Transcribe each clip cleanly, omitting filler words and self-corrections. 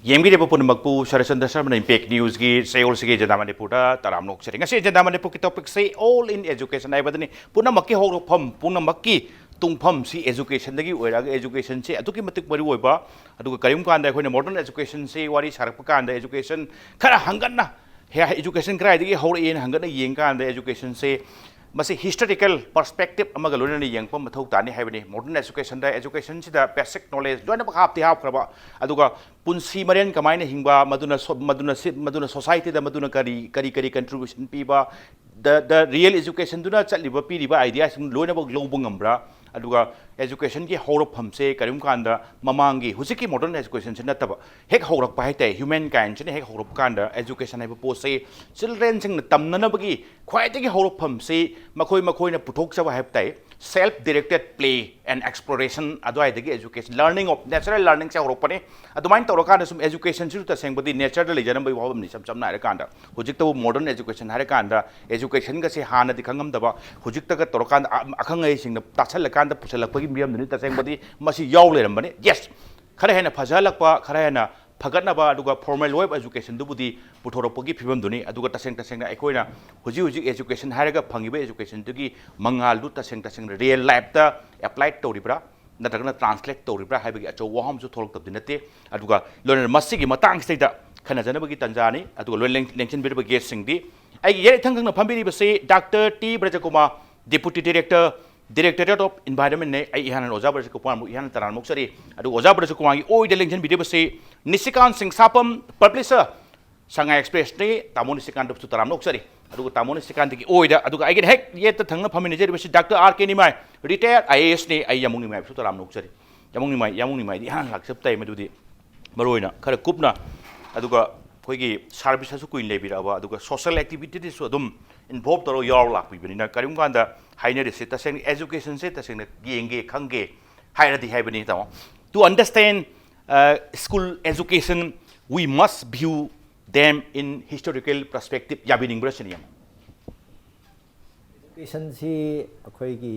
Yemgi pun magpu Saratchandra Sharma impact news gi say all sige jada Manipur taram nok sering ngasi jada Manipur ki topic say all in education ai badani puna makki hok pham puna makki tungpham si education dagi oira education se atuki matik mari oiba adu karim kan da khoina modern education se wari sarak kan da education khara hanganna he education krai dagi hor in hanganna yeng kan da education se masi historical perspective amaga loina yeng pam mathau tani haibani modern education da education sida basic knowledge loina ba hap ti hap kraba aduga punsi marian kamaina hingba maduna society da maduna kari contribution piba the real education duna chatliba piriba idea sing loina ba global ngambra aduga education ki horop hamse karim kanda mamangi husiki modern education sin nataba hek horak pa haitai human kind sin hek horop kanda education haiba pose children sing tamna na bagi khwaitagi horop hamse makoi na puthok chawa haitai self directed play and exploration adwai dagi education learning of natural learning cha horop pane adumain torokana sum education su ta sengbadi nature da lejanam bai wabam ni sam na kanda hujik to modern education hare kanda education ga se hana di khangam daba hujik ta ga torokanda akhangai sing na tachal kanda pusalakpagi miyam ni ta sengbadi masi yaw leram bane yes khare hena phajalakpa khare hena phagatnaba aduga formal web education dubudi puthorokpagi phibam duni aduga taseng na ekoina huji education haraga phangiba education tugi mangal du taseng real life ta applied toribra natragna translate toribra haibagi acho waham su tholok tabdi nate aduga loner masigi matang sida khana janabagi tanjani aduga lon lengchin birba guest singdi ai ye thang na phambiri base Dr. T. Brajakumar Deputy Director Directorate of Environment ne ai ihan oja Brajakumar mu ihan taran muksari adu oja Brajakumar gi oi de lengchin birba se Nisikanta singh Sapam publisher Sangai Express ne tamo Nisikanta su taran muksari aduga tamo Nisikanta gi oi da aduga ai gen hek ye ta thang na phamini je base Dr. R.K. Nemai Retd IAS ne ai yamung Nemai su taran muksari yamung Nemai di han lak sap tai madudi maroina khara kupna aduga khoigi service su kuin lebiraba aduga social activity su adum involve toro yaw lak bibani na karim kanda haina de seta seng education seta seng genge khange haira di haibani ta to understand school education we must view them in historical perspective yabining brasiniam education si khoigi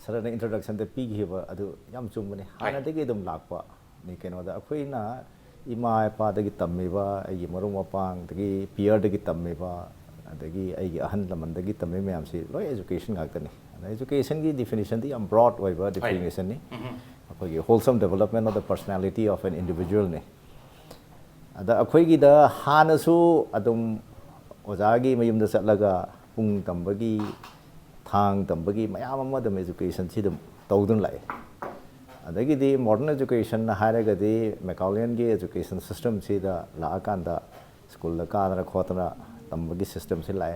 sarana introduction de pigi ba adu yam chumbani hana de dum lakpa ni keno da khoina ima pa dagi tammiba ai maru mapang dagi peer dagi tammiba adagi ai ahan laman dagi tamme myam si loi education ngakani education gi definition di am broad oiba definition ni akhoi wholesome development of the personality of an individual ne ada akhoi gi da hana su adum ojagi mayum da satlaga pung tambagi thang tambagi mayam ama dam education si dum tawdun lai adagidi modern education haragadi Macaulay gi education system si da la akanda school la kadra khotna tambagi system si lai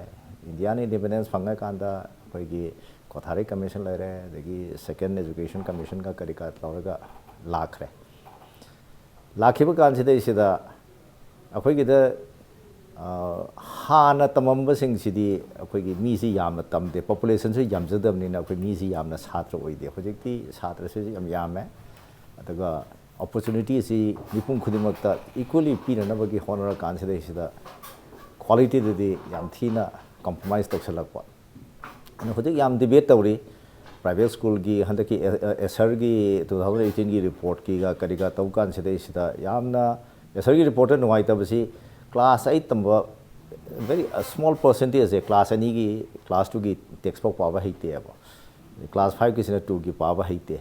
Indian independence phanga kanda khoigi kothari commission lai re dagi second education commission ka karika tawraga lakhre lakhiba kan si da akhoi da hana tamamba sing sidi akhoi mi si yamna tamde population si yamjadam ni na akhoi mi si yamna chhatra oide hojikti chhatra si yam adaga opportunity si nipum khudimakta equally pina na bagi honor kan sida quality de yam thina compromise toksalakpa ana hojik yam debate tawri private school gi handaki SR gi 2018 gi report ki ga kariga tawkan sida yamna SR gi report no ai tabasi class 8 tamba very small percentage a class ani gi class 2 gi textbook paba haite aba class 5 ki sina 2 gi paba haite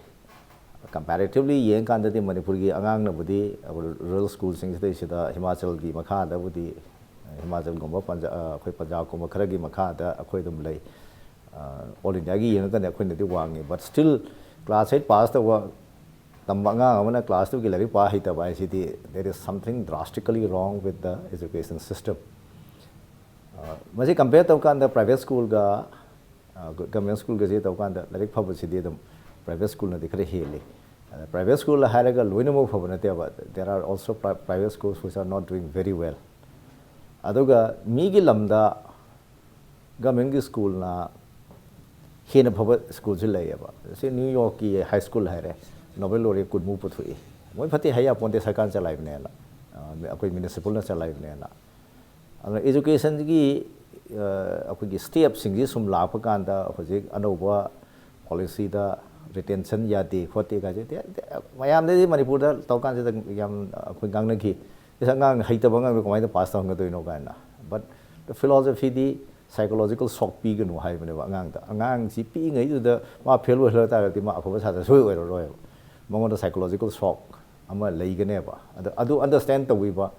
comparatively yeng kan da Manipur gi angang na budi rural school sing sida Himachal gi makha da budi Himachal gomba khoi Punjab ko khara gi makha da akhoi dum lai all India gi yeng kan akhoi na di wangi but still class 8 pass da tambanga amana class 2 ki lari pa hita ba sidi there is something drastically wrong with the education system masi compare to kan the private school ga government school ga je to kan da lari phabu sidi dum private school na dikhre hele private school haraga loina mo phabu na te ba there are also private schools which are not doing very well aduga mi gi lamda government gi school na hena phabu school ji lai ba se New York ki high school hare Nobel laureate could move to it. Moi phati haya ponte sarkar chalai bne la akoi municipal na chalai bne la education gi akoi gi step sing gi sum la pa kan da hojik anoba policy da retention yade khote ga je mayam de Manipur da tawkan je yam khoi gang na ki isa ngang haita bang ko mai pass ta ngai no ga na but the philosophy di psychological shock pi gnu hai bane ngang da ngang si pi ngai du da ma fail wa ta ti ma ko sa soi oi ro mong da psychological shock ama lei ga ne ba adu understand to wi ba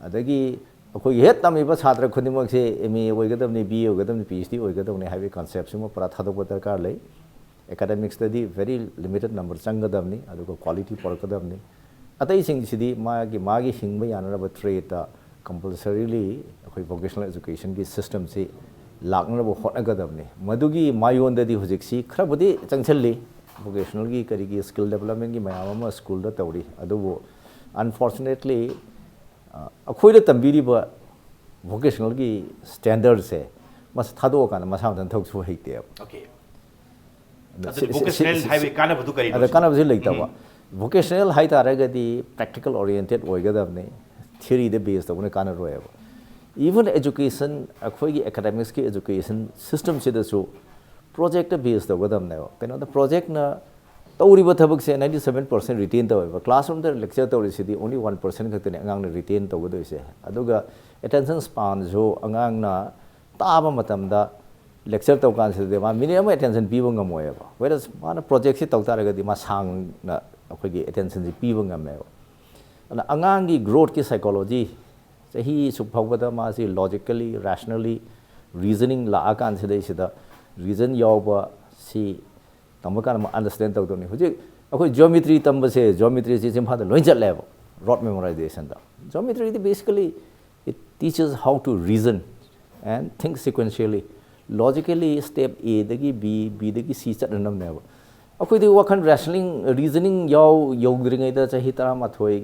adagi अखोई हेत तमीब छात्र खुदिमक से MA ओइगदमनि BA ओइगदमनि PhD ओइगदमनि हाइबे concept सिम परा थादोक दरकार लै एकेडमिक्स दि वेरी लिमिटेड नंबर चंगदमनि अदुको क्वालिटी परकदमनि अतै सिंग सिदि मागी हिंब यानरब ट्रेड कंपल्सरीली अखोई वोकेशनल एजुकेशन की सिस्टम से लाकनरब होटनगदमनि मदुगी मायोंददि हुजिक्सी खरबदि चंगछल्ली वोकेशनल की करिगी स्किल डेवलपमेंट की मयाम स्कूल द तौरी अदुबो अनफॉर्चुनेटली अखोई तंबीरीब वोकेशनल की स्टैंडर्ड से मस थादोकान मसा मथन थौसु हेते ओके वोकेशनल हाइवे कानबदु करी कानबजे लेतबा वोकेशनल हाइ तारगदि प्रैक्टिकल ओरिएंटेड ओइगदबने थ्योरी दे बेस तबने कानरोयब इवन एजुकेशन अखोई की एकेडमिक्स की एजुकेशन सिस्टम से दसु प्रोजेक्ट बेस तबगदबने कनो द प्रोजेक्ट ना तौरीब थबक से 97% रिटेन तौब क्लासरूम द लेक्चर तौरीसिदी ओनली 1% खतने अंगांग ने रिटेन तौगदोइसे अदुगा अटेंशन स्पान जो अंगांग ना ताबा मतमदा लेक्चर तौकान से मा मिनिमम अटेंशन पीबो ngमोयबा वेरस माना प्रोजेक्ट से तौतारगदि मा सांग ना अखोगी अटेंशन से पीबो ngमेबा अना अंगांग की ग्रोथ की साइकोलॉजी सही सुफावदा मा से लॉजिकली रैशनली रीजनिंग ला आकान से दैसिदा रीजन यावबा सी तमकान अंडरस्टैंड तौदोनी हुजे अखोई ज्योमेट्री तंबसे ज्योमेट्री से सिंफा लोइन चलेबो रॉड मेमोराइजेशन दा geometry is basically it teaches how to reason and think sequentially logically step A दगी बी दगी सी चटनम नेबो अखोई दि वखन रैशनिंग रीजनिंग याव योगद्रिङै दा चाहि तरा माथोई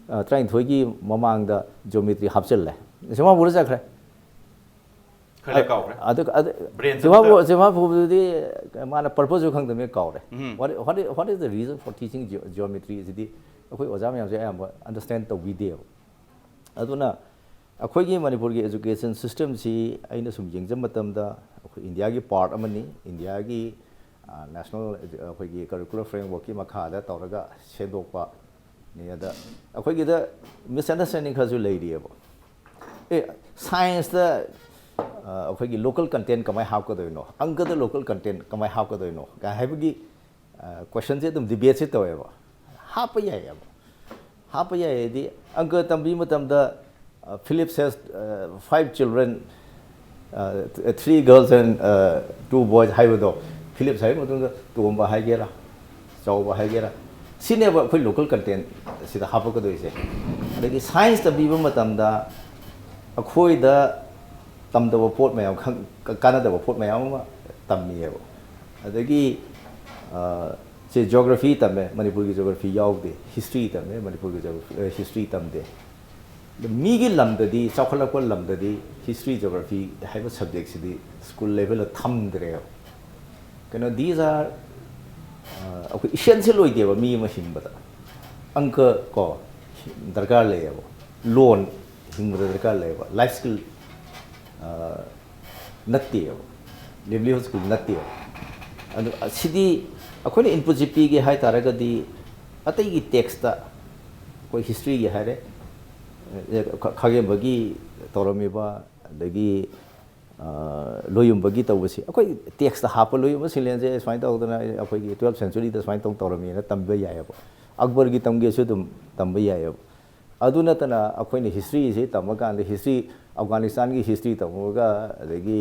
ट्राइन थोगी ममांग दा ज्योमेट्री हापचल ले सेमा बुर जाखरे खले काउरे ब्रेन सेमा बुदि माना पर्पस जो खंगदमे काउरे what is the reason for teaching geometry is अखोई ओजा मयाम जे आम अंडरस्टैंड तो विदे अदुना अखोई की मणिपुर की एजुकेशन सिस्टम सी आइना सुम यंगजम मतमदा अखोई इंडिया की पार्ट अमनी इंडिया की नेशनल अखोई की करिकुलर फ्रेमवर्क की मखादा तौरगा सेदोपा नेदा अखोई की द मिसअंडरस्टैंडिंग खजु लेरिएबो ए साइंस द अखोई की लोकल कंटेंट कमाय हापकदोइनो अंक द लोकल कंटेंट कमाय हापकदोइनो का हाइबगी क्वेश्चन से तुम डिबेट से तोएबो हाप याय दि अंक तंबी मतमदा Philip says 5 children, 3 girls and 2 boys. Haido Philip say matunda tuomba haigera, chauba haigera. Sineba koi local content sida hapaka doise. Adagi science the biba matamda akhoi da tamda report mayam kana da report mayam tamniebo. Adagi se geography tamme Manipur ki geography yaude, history tamme Manipur ki history tamde. मीगी लमददी चौखलप लमददी history geography है subject से school level थमद्रे कनो these are essential होइदेबा मी म हिंबदा अंक को दरकार लेबो लोन हिंबदा दरकार लेबो लाइफ स्किल नत्तेबो लिवलीहुड स्किल नत्तेबो अदु सिदी अखोने इनपुट जीपी के हाय तारगदी अतै की टेक्स्ट ता कोई हिस्ट्री के हारे खागेबगी तौरमीबा अदगी लोयुमबगी तौबसी अखोई टेक्स्ट हाप लोयुम सिलेंजे स्वाइन तौदना अखोई 12th सेंचुरी द स्वाइन तौरमी ना तंबे यायबो अकबर की तंगे सु तुम तंबे यायबो अदु नतना अखोई हिस्ट्री से तमकान हिस्ट्री अफगानिस्तान की हिस्ट्री तमगा अदगी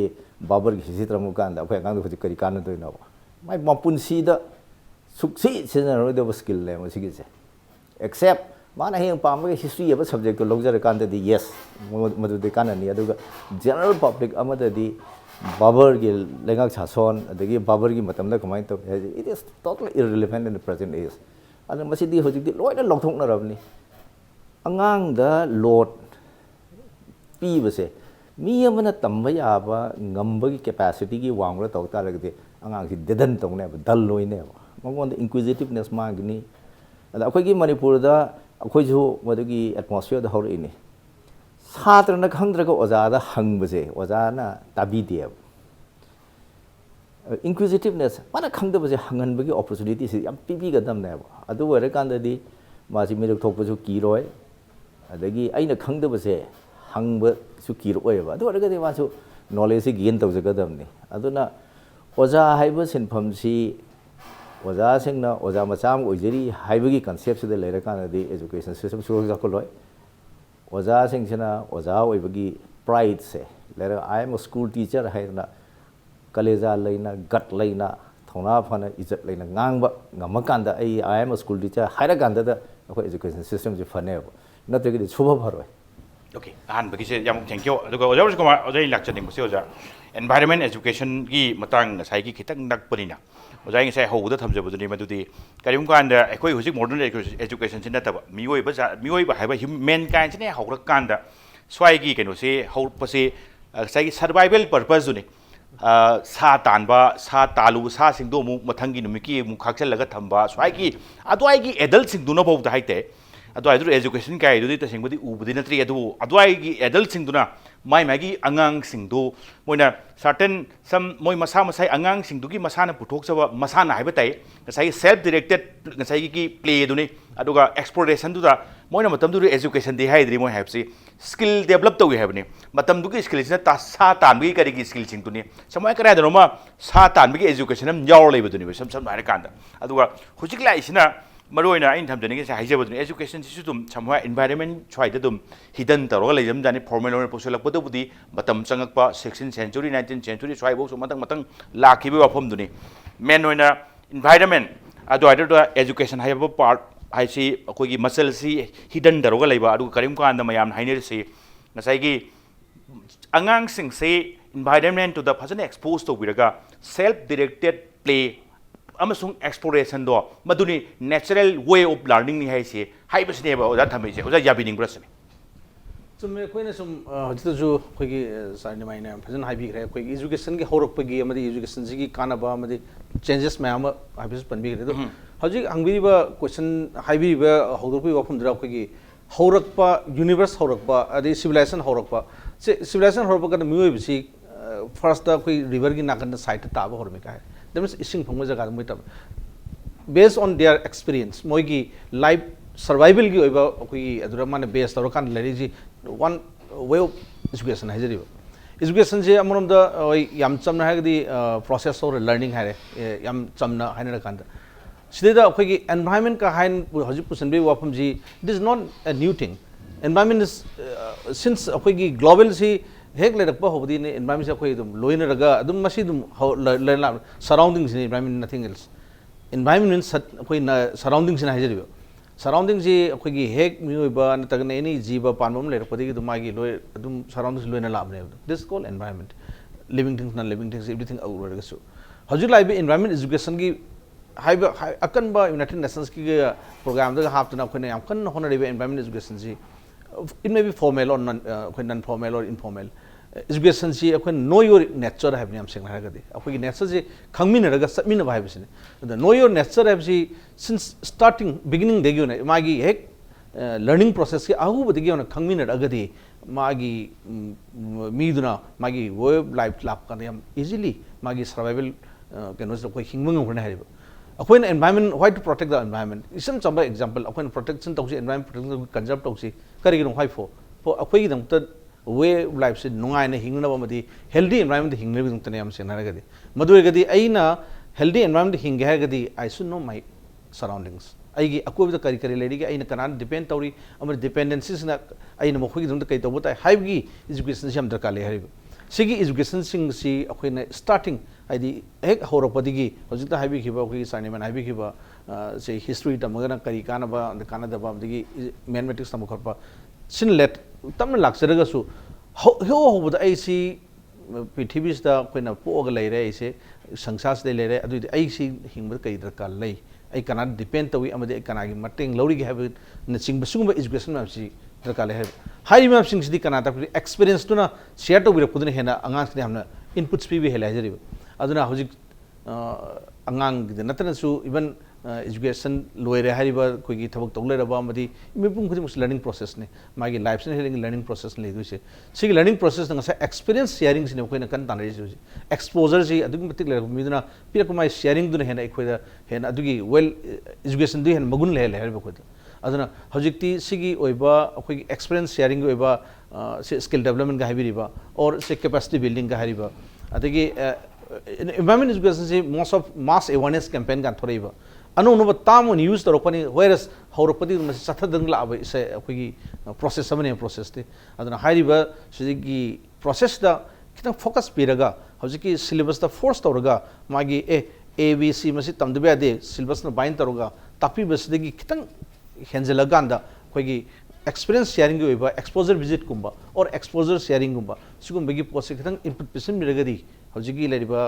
बाबर की हिस्ट्री तमकान अखोई अंगांग हुजि करी कान दोइनो माय मपुनसी द सुक्सी सिजनरोदब स्किल ले मसिगी से एक्सेप्ट माना हें पाम हिस्ट्री अब सब्जेक्ट को लौजर कांददी यस मदुदे काननी अदुगा जनरल पब्लिक अमददी बाबर की लेंगाक सासन अदगी बाबर की मतमदा कमाइन तो it is totally irrelevant in the present age अन मसिदी होजिकदी लोइना लौथोकनरबनी अंगांग द लोड पीबसे मी अमना तंबा याबा ngambagi capacity की वांगरा तौता लगदे अंगांग सि देदन तौने दल लोइने मंगोन इंक्विजिटिवनेस मागनी अदा अखोगी मणिपुर दा अखोइजु मदुगी एटमॉस्फियर द हौरइने छात्रना खंद्रगा ओजादा हंगबजे ओजाना ताबीदेब inquisitiveness mana khangdabase hanganbagi opportunity si yam pibigadamneba adu oirakandadi masi miruk thokpasu kiroi adagi aina khangdabase hangba su kiroiba adu oiragadi masu knowledge si gain tawjagadamni aduna oja haiba sinpham si oja singna oja macham oijeri haibagi concept sida leirakandadi education system su jakoloi oja singsina oja oibagi pride se lera I am a school teacher haina kaleja leina gut leina thona phana ijat leina ngangba ngamakanda I am a school teacher hairaganda da akoi education system ji phane natregi subha bharoi okay han bagi se yam thank you aduga oja Brajakumar oja lakchaning bose oja environment education gi matang sai gi khitang nakpanina oja ngi sai houda thamjabuduni madudi karim kanda akoi hujik modern education sin nataba mioi ba haiba mankind sine haurakanda swai gi keno se haupase sai survival purpose duni सा तानबा सा तालू सा सिंदो मु मथंगी नुमिकी मु खाक्चलगा थंबा स्वाइकी अदवाइगी adult सिंदुना बहु हाइते अदवाइदु education काय दुदि तसिंगबदि उबदि नत्रि अदु अदवाइगी adult सिंदुना माइ मागी अंगांग सिंदु मोइना सर्टेन सम मोइ मसा मसाइ अंगांग सिंदुगी मसाना पुथोकसबा मसाना हाइबा ताइ गसाइ सेल्फ डाइरेक्टेड गसाइ की प्ले दुनि अदुगा एक्सप्लोरेशन दुदा मोइना मतम दुरि एजुकेशन दि हाइद्रि मोइ हाइबसि स्किल डेभलप तौगे हाइबनि मतम दुगी स्किल सिना ता सा तानबि करिगी स्किल सिंदुनि समय कराय दरोमा सा तानबि एजुकेशन हम याव लेबदुनि सम सम हाइर कांदा अदुगा हुजिक लाइसिना मरोइना इन थमजनिगे से हाइजेबदुनि एजुकेशन सिसु तुम समवा एनवायरनमेंट छाइद तुम हिडन तरोगा लेजम जानि फॉर्मल और पोसलकपदबुदि मतम चंगकपा 16th century 19th century छाइबो सु मतंग मतंग लाखिबे वाफमदुनि मेन ओइना एनवायरनमेंट अदुआइदो एजुकेशन हाइबो पार्ट हाइसी अखोगी मसल सी हिडन तरोगा लेबा अदु करिम कांदा मयाम हाइनेरसि नसाइगी अंगांग सिंग से एनवायरनमेंट टू द फजन एक्सपोज तौबिरगा सेल्फ डायरेक्टेड प्ले अमसुंग एक्सप्लोरेशन दो मदुनी नेचुरल वे ऑफ लर्निंग नि हाइसे हाइबसनेबा ओजा थमेसे ओजा याबिनिंग ब्रसने चुमे कोइने सुम हजितजु खोगी साइने माइने फजन हाइबि रे खोगी एजुकेशन के हौरकपगी अमदि एजुकेशन जी की कानाबा अमदि चेंजेस मैम हाइबिस पनबि रे दो हजि अंगबिबा क्वेश्चन हाइबिबा हौरकपि वफम दरा खोगी हौरकपा यूनिवर्स हौरकपा अदि सिविलाइजेशन हौरकपा से सिविलाइजेशन हौरकपा का मियोइबसि फर्स्ट दा कोई रिवर की नाकन साइड ताब हौरमे का है दैट मींस इसिंग फंगो जगह मै तब बेस्ड ऑन देयर एक्सपीरियंस मोगी लाइफ सर्वाइवल की ओइबा कोई अदुरा माने बेस तौर कान लेरी जी वन वे ऑफ एजुकेशन है जरिबा एजुकेशन से अमरम द याम चमना है प्रोसेस ऑफ लर्निंग है याम चमना हाइना कांदा सिदेदा अखोगी एनवायरनमेंट का हाइन हजि पुसनबे वाफम जी it is not a new thing environment is since अखोगी ग्लोबल सी हेक लेरकपा होबदी ने एनवायरनमेंट से अखोई दुम लोइनरगा अदुम मसी दुम लर्न सराउंडिंग्स ने environment nothing else environment means अखोई सराउंडिंग्स ने हाइजरिबो सराउंडिंग जी अखोगी हेक मियोइबा नतगने एनी जीव पानबम लेरकपदी दुमागी लोय अदुम सराउंडिंग्स लोइना लाबने this called environment living things non living things everything अवरगसु हजु लाइबे एनवायरनमेंट एजुकेशन की हाइबा अकनबा यूनाइटेड नेशंस की प्रोग्राम दा हापतना अखोने याम कन होनरिबे एनवायरनमेंट एजुकेशन जी it may be formal or non formal or informal education si akhoi know your nature have niam sing haraga di akhoi nature je khangmin raga satmin ba habisine the know your nature have si since starting beginning de gyone magi hek learning process ki ahu bodi gyone khangmin raga di magi mi duna magi way life lap kan yam easily magi survival kenos akhoi hingmung ngone hariba अखोन environment why to protect the environment इसम चंबा example अखोन protection तौसी environment protection conserve तौसी करिगिनो why for अखोई दंत वे life से नुंगाइने हिंगनबा मदि हेल्दी एनवायरनमेंट हिंगने दंतने हम सेनारगदि मदुरगदि अइना हेल्दी एनवायरनमेंट हिंगे हरगदि I should know my surroundings अइगी अकोबद करि करि लेडिगे अइना कनान डिपेंड तौरी अमर डिपेंडेंसीस ना अइना मखोगी दंत कइ तौबता हाइबगी एजुकेशन सिम दरकार ले हरिब सिगी एजुकेशन सिंग सी अखोइना स्टार्टिंग आइदी एक हौरपदिगी हजिता हाइबिखिबा अखोगी साइनेमन हाइबिखिबा से हिस्ट्री तमगना करि कानबा कानदबा अमदिगी मैथमेटिक्स तम खरपा सिन लेट तमन लाक्सरगसु हो होबदा आइसी पृथ्वीसदा अखोइना पोग लेरे आइसे संसास दे लेरे अदुदि आइसी हिंगब कइ दरकार लै आई कना डिपेंड तवी अमदि कनागी मटेंग लौरिगे हाइब न सिंग बसुंग एजुकेशन मापसी दरकार ले हाइ मापसिंग सिदि कना ता एक्सपीरियंस तुना शेयर तो बिरपुदने हेना अंगांसने हमना इनपुट्स पीबी हेला जरिब अदुना हजिक अंगांग नतनसु इवन एजुकेशन लोरे हारिबा कोई थबक तौलेरबा अमदी मिपुम खुदिम लर्निंग प्रोसेस ने मागी लाइफ से हेलिंग लर्निंग प्रोसेस ले दुसे सिगी लर्निंग प्रोसेस नंगा एक्सपीरियंस शेयरिंग सिने कोइना कन तानरे जुजी एक्सपोजर जी अदुग मतिक ले मिदुना पिरक माई शेयरिंग दुना हेना इखोइदा हेना अदुगी वेल एजुकेशन दु हेन मगुन ले ले हरबा कोइदा अदुना हजिक्ति सिगी ओइबा अखोइ एक्सपीरियंस शेयरिंग ओइबा से स्किल डेवलपमेंट गा हाबिरिबा और से कैपेसिटी बिल्डिंग गा हारिबा अदगी environment education से most of mass awareness campaign gan थोरैबा अनु नु ताम यूज तरोपनी वायरस हौरपदी मसे चथदंग लाबा इसे अखोगी प्रोसेस अमने प्रोसेस ते अदना हारिबा सिगी प्रोसेस दा कितन फोकस पिरगा हजिकी सिलेबस दा फोर्स तौरगा मागी ए बी सी मसे तमदबे यादे सिलेबस न बाइन तौरगा तापी बसदगी कितन हेंजलगांदा अखोगी एक्सपीरियंस शेयरिंग ओइबा एक्सपोजर विजिट कुंबा और एक्सपोजर शेयरिंग कुंबा सिगुंबगी पोसे कितन इनपुट पिसम मिरगदी हजिकी लेरिबा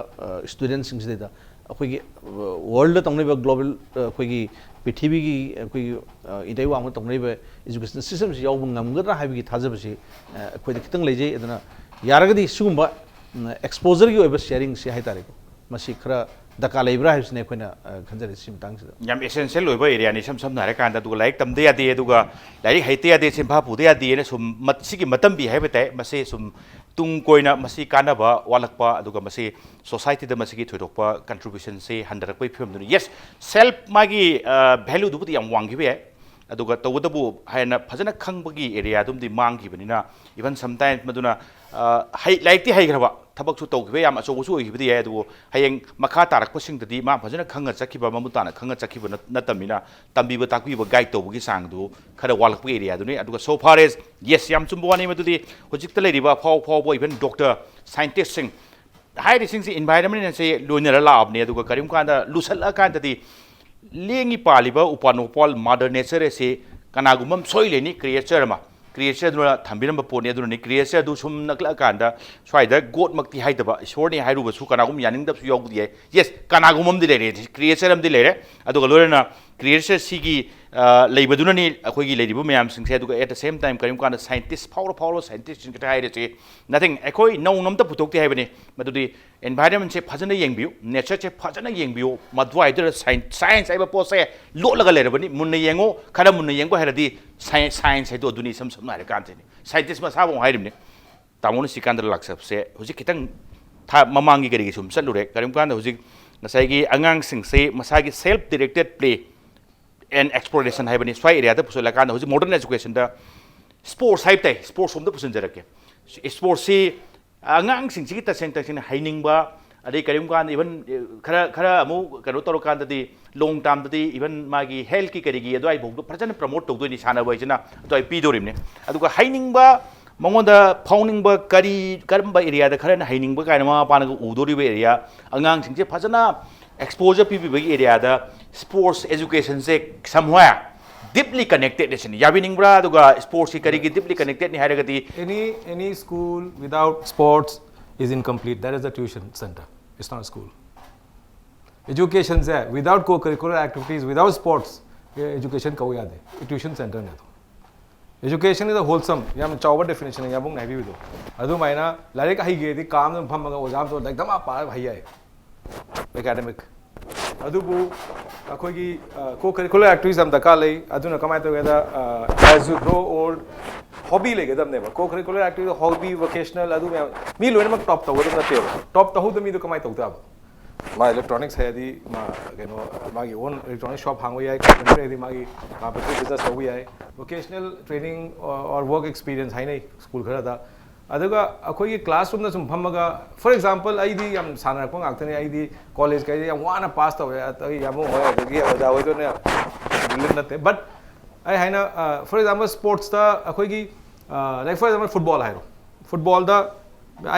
स्टूडेंट सिंग सेदा अखोगी वर्ल्ड तंगनेबा ग्लोबल अखोगी पृथ्वी की अखोगी इदै वांग तंगनेबा एजुकेशन सिस्टम से याव ngамगदरा हाबिगी थाजबसे अखोई खितंग लेजे अदना यारगदी सिगुंबा एक्सपोजर की ओइबा शेयरिंग से हाइतारे मसी खरा दका लेब्रा हाइसने अखोइना खंजरे सिम तांगसिदा याम एसेंशियल ओइबा एरिया नि सम सम नारे कांदा दुगा लाइक तमदे यादे दुगा लाइक हाइते यादे सिम्फा पुदे यादे ने सुम मत्सिगी मतम बि हाइबते मसे सुम तुंग कोइना मसी कानाबा वालकपा अदुगा मसी सोसाइटी दा मसी की थोइदोकपा कंट्रीब्यूशन से हंडरकपै फिल्म दुनि यस सेल्फ मागी वैल्यू दुबुति याम वांगिबे अदुगा तवदबु हायना फजना खंगबगी एरिया दुमदि मांगिबनिना इवन समटाइम मदुना हाइ लाइकति हाइग्रबा थबक सु तौगिबे याम अचौबसु ओगिबदि याय अदु हायेंग मखा तारकपसिंगदि मा फजना खंगा चखिबा ममुताना खंगा चखिबा नतमिना तंबिबा ताकबिबा गाइड तौबगी सांगदु खरा वालकप एरिया दुनि अदुगा सो फार एज यस याम चुम्बवानी मदुदि होजिकत लेरिबा फाव फाव इवन डॉक्टर साइंटिस्ट सिंग हाइरि सिंग से एनवायरनमेंट से लोइनरा लाबने अदुगा करिम कांदा लुसला कांददि लेंगी पालिबा उपानोपाल मदर नेचर से कनागुमम सोइलेनी क्रिएचर मा क्रिएचर दुना थंबिरम पोने दुनी क्रिएचर दु सुम नकला कांदा स्वाइदा गोड मक्ति हाइदबा ईश्वरनी हाइरुबसु कनागुम यानिंगदबसु यौगदि यस कनागुमम दि लेरे क्रिएचर अम दि लेरे अदुगा लोरना क्रिएचर सिगी लेबदुननी अखोगी लेरिबु मयाम सिंगसे अदुगा एट द सेम टाइम करिम कांदा साइंटिस्ट फावर साइंटिस्ट सिंगटा हाइरेचे नथिंग अखोई नौ नमता पुतोक्ति हाइबने मदुदि एनवायरनमेंट से फजना येंबियु नेचर से फजना येंबियु मद्वाइदर साइंस आइबा पोसे लोलगा लेरबनी मुन्ने येंगो खरा मुन्ने येंगो हाइरदि साइंस हाइदो दुनि सम सम नारे कांतेनि साइंटिस्ट मसाबो हाइरिबने तामोन सिकंदर लाक्सबसे हुजि खितंग था ममांगी करिगे सुम चलुरे करिम कांदा हुजि नसाइगी अंगांग सिंगसे मसागी self directed play and exploration हाइबनी स्वाइ एरिया दा पुसला कांदा हुजि मॉडर्न एजुकेशन दा स्पोर्ट्स हाइबते स्पोर्ट्स होम दा पुसनजरके स्पोर्ट्स सी अंगांग सिंगसी तसेंग हाइनिंगबा अदे करिम कान इवन खरा खरा अमु कनो तोरो कांददि लॉन्ग टर्म ददि इवन मागी हेल्थ की करिगी अदो आई भोग फजन प्रमोट तौदोनि साना बयजना तो आई पीदोरिमने अदुगा हाइनिंगबा मंगोंदा फाउनिंगबा करी करमबा एरिया दा खरन हाइनिंगबा कायना मा पानग उदोरिबा एरिया अंगांग सिंगसे फजना एक्सपोजर पीबीबगी एरिया दा स्पोर्ट्स एजुकेशन से somewhere deeply connected is yabiningbra aduga sports ki karigi deeply connected ni hairagati any school without sports is incomplete. That is the tuition center. It's not a school. Education is there without co-curricular activities, without sports. Education ka yaad hai tuition center ne to education is a wholesome yam chawba definition ya bung nahi bido adu maina larik hai ge di kaam phamaga ojam to ekdam pa bhaiya academic अदुबु अखोगी को-curricular activities हम दका ले अदुना कमाय तो गेदा as you grow old hobby ले गेदा नेबा co-curricular activity hobby vocational अदु मी lion मक टॉप तो वदम नते टॉप तो मी तो कमाय तो ता मा इलेक्ट्रॉनिक्स है दी मा केनो मागी ओन इलेक्ट्रॉनिक शॉप हांगो याय कंपनी दी मागी मा बिजनेस हो याय vocational training और work experience है नहीं स्कूल खरा था अदुगा अखोई क्लासरूम सुम फमगा फॉर एग्जांपल आईदी यम सानरप गाक्तने आईदी कॉलेज का यम वाना पास तवे अतई यम होय अदगी ओजा होय ने बिलिन नते बट आई हैना फॉर एग्जांपल स्पोर्ट्स ता अखोई लाइक फॉर एग्जांपल फुटबॉल हाइरो फुटबॉल दा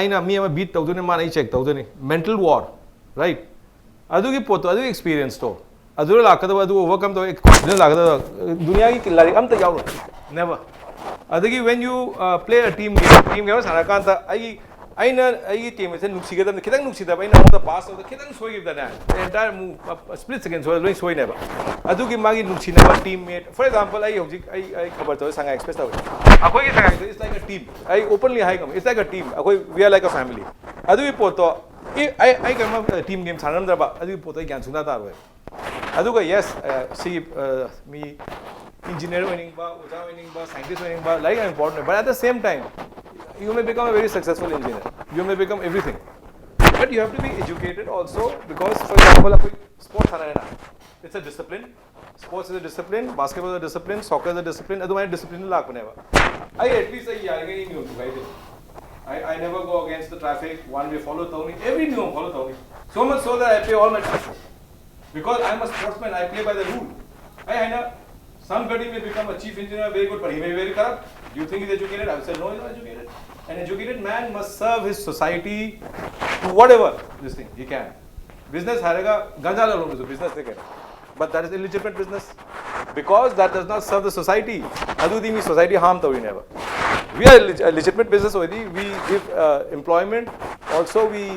आइना मी अमा बीट तौदने मा नहीं चेक तौदने मेंटल वॉर राइट अदुगी पोतो अदुगी एक्सपीरियंस तो अदुर लाकदब अदु ओवरकम तो एक कॉन्फिडेंस लाकदब दुनिया की लाइक am त याव नेवर अदगी when you play a team game साराकांता aina team से नुक्सीगदम खितंग नुक्सीदब aina मोदा पास तो खितंग सोइगिदना एंटायर मूव स्प्लिट सेकंड सो लोइ सोइनेबा अदुगी मागी नुक्सीनेबा टीममेट फॉर एग्जांपल आई होजिक आई खबर तो संगा एक्सप्रेस तव अखोई संगा it's like a team I openly हाई कम इट्स लाइक अ टीम अखोई we are like a family अदुगी पोतो आई कम टीम गेम सानमदबा अदुगी पोतो ज्ञान सुना तारोय aduga yes see me engineer winning ba uja winning ba scientist winning ba like important, but at the same time you may become a very successful engineer, you may become everything, but you have to be educated also, because for example sports it's a discipline. Sports is a discipline, basketball is a discipline, soccer is a discipline. Otherwise, discipline lag baneva. At least I never go against the traffic. One way follow Tony. Every new follow Tony. So much so that I pay all my taxes. Because I'm a sportsman, I play by the rule. I know somebody may become a chief engineer, very good, but he may be very corrupt. Do you think he's educated? I would say no, he's not educated. An educated man must serve his society to whatever this thing he can. Business harega ganja la lo business they can. But that is illegitimate business, because that does not serve the society. Adu dimi society harm to never. We are a legitimate business already. We give employment. Also, we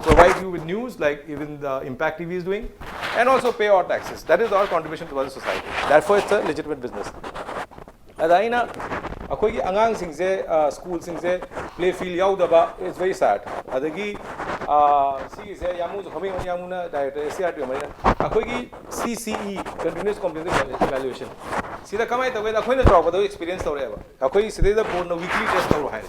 provide you with news, like even the Impact TV is doing, and also pay our taxes. That is our contribution towards the society. Therefore, it's a legitimate business. Adaina, akhoi ki angang sing se school sing se play field yaudaba is very sad. Adagi see se yamu jo khaming yamu na director SCRT mai na akhoi ki CCE continuous comprehensive evaluation. Sida kamai tawe akhoi na talk about experience tawre ba. Akhoi sida the board na weekly test tawre hai.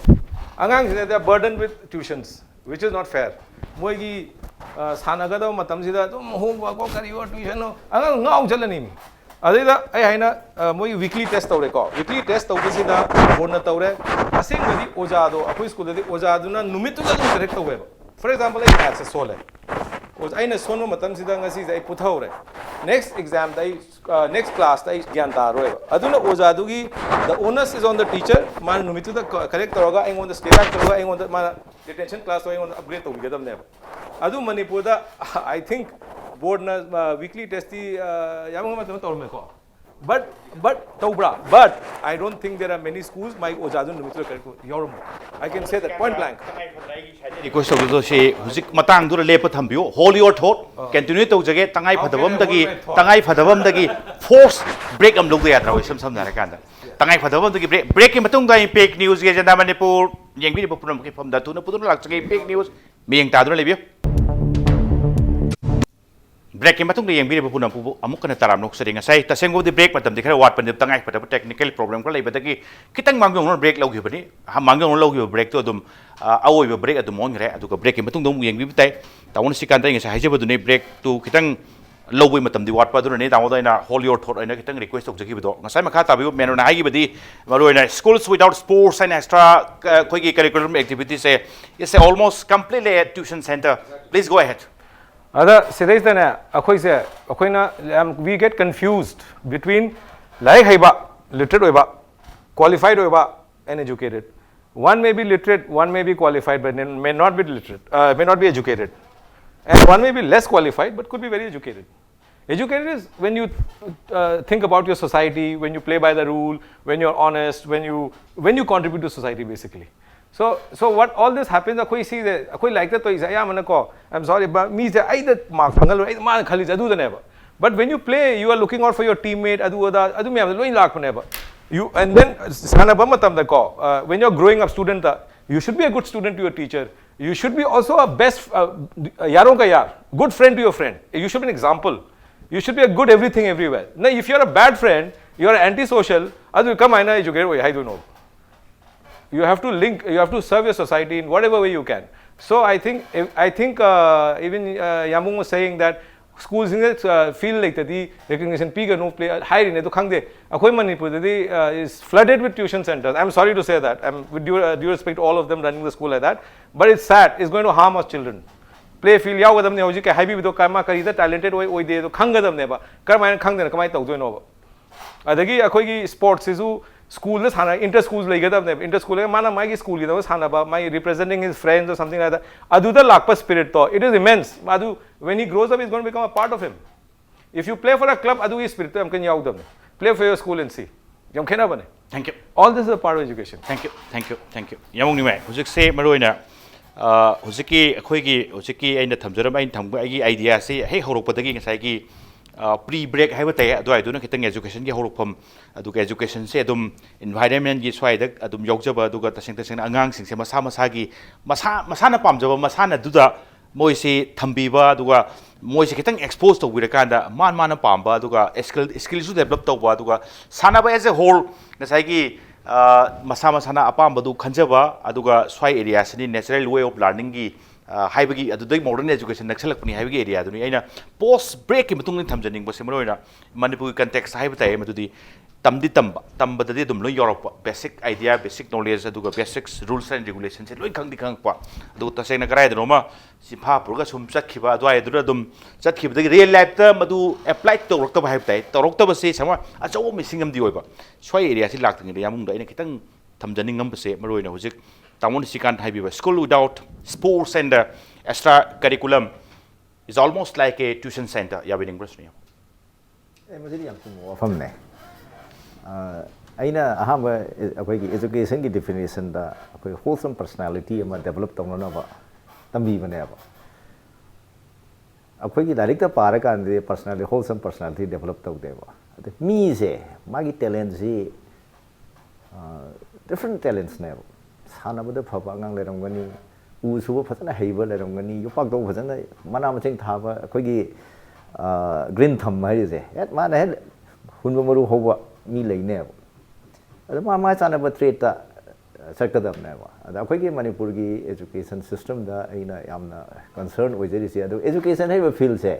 Angang sing they are burdened with tuitions, which is not fair. Moi ki sanaga da matam sida tum homework ko kariyo tuition no angang ngau jalani. Adida I haina moi weekly test tawre ko. Weekly test tawbisida board na tawre. Asing badi oja do akhoi school de oja do na numitu da correct tawbe. For example, I maths solve. Was I na sono matam sida ngasi ai puthaure. Next exam dai next class dai gyan ta roe. Aduna oja do gi the onus is on the teacher. Man numitu da correct taroga I on the stay back taroga I on the man detention class I on upgrade tawge dam ne. Adu Manipur da I think board na weekly test di yamu matam tawme ko. But I don't think there are many schools my ojadun numitu correct yorum. I can say that point blank. Request to do she huzik matang dura lepa thambio hold your thought continue to jage tangai phadawam dagi force break am log ya traw sam na kan tangai phadawam dagi break ki matung da fake news ge janda Manipur yengbi ni puram ki pham da tu na pudun lak jage fake news miyeng ta dura lebio break ki matung yengbi ni punam pu amuk kana taram nok sering sai ta sengo di break matam dikhara wat pan tangai phadaw technical problem ko lei badagi kitang mangyong break log bani ha mangyong log break to dum awoi break adum on re aduga break ki matung dum yengbi bitai tawon Nisikanta ngi sai jebadu ne break to kitang loboi matam di wat pa dur ne tawo na hold your thought ina kitang request tok jagi bido ngasai makha ta bi meno na gi badi maroina schools without sports and extra koi ki curriculum activities say it's almost completely a tuition center. Please go ahead. Other sidays than a we get confused between like haiba, literate oiba, qualified oiba, and educated. One may be literate, one may be qualified, but may not be literate, may not be educated. And one may be less qualified, but could be very educated. Educated is when you think about your society, when you play by the rule, when you're honest, when you contribute to society basically. So what all this happens, akoi see the akoi like that to is I am ko I'm sorry but me I that mark pangal I man khali adu the never. But when you play you are looking out for your teammate adu me loin lak never. You and then sana bamatam the ko when you're growing up student you should be a good student to your teacher. You should be also a best yaron ka yar, good friend to your friend. You should be an example. You should be a good everything everywhere. Now if you're a bad friend, you're antisocial, adu come I educate I don't know. You have to link, you have to serve your society in whatever way you can. So I think even Yamung was saying that schools feel like that the recognition piga no play high in it to khangde akhoi Manipur is flooded with tuition centers. I'm sorry to say that. I'm with due respect to all of them running the school like that, but it's sad. It's going to harm our children. Play field yaw gadam ne hoji ke high bido kama kari the talented oi de to khangadam ne ba karmai khangde na kamai tawdo no ba adagi akhoi gi sports isu school is inter schools like that inter school mana my school my representing his friends or something like that adu the lakpa spirit to it is immense adu when he grows up he's going to become a part of him. If you play for a club adu is spirit to am kan yaudam play for your school and see yam khena bane. Thank you. All this is a part of education. Thank you yamong ni mai hujik se maroina hujiki akhoi gi hujiki aina thamjaram ain thang ai idea se he horok padagi ngasai gi pre break haibate adu ai duna kitang education gi horokpham adu education se adum environment gi swai da adum yojaba adu ga taseng angang sing se masa gi masa na pamjaba masa na duda moise thambiba aduga moise kitang expose to wirakanda man pamba aduga skills develop to ba aduga sanaba as a whole nasai gi masama sana apamba du khanjaba aduga swai area sini natural way of learning gi haibagi adudai modern education naksalak pani haibagi area duni aina post break ki mutung ni thamjaning ba semroina manipur context haibatai madudi tamdi tamba dadi dum loi europe basic idea basic knowledge aduga basics rules and regulations loi khangdi khangpa adu tasena karai doma sipa purga sum chatkhiba adwai adura dum chatkhiba dagi real life ta madu apply to rokta ba haibai to rokta ba se sama achaw missing am di oiba swai area si lakting ria mung da ina kitang thamjaning ngam ba se maroina hujik tamon sikan haibiba school without sports and extra curriculum is almost like a tuition center yabining brasnia majidi yam tum wafam ne aina aham akoi ki education ki definition da akoi wholesome personality ama develop tongna ba tambi bane ba akoi ki direct para kan de personality wholesome personality develop tog de ba mi se magi talent si different talents ne sanabada phaba ngang le ramgani u suba phasana heiba le ramgani yupak do phasana mana maching thaba akoi ki green thumb mai je et mana he hunba maru hoba mi leine ba ma ma sanaba trait ta sakadam ne ba ada akoi ki manipur gi education system da aina yamna concern oi jeri si adu education hai ba feel se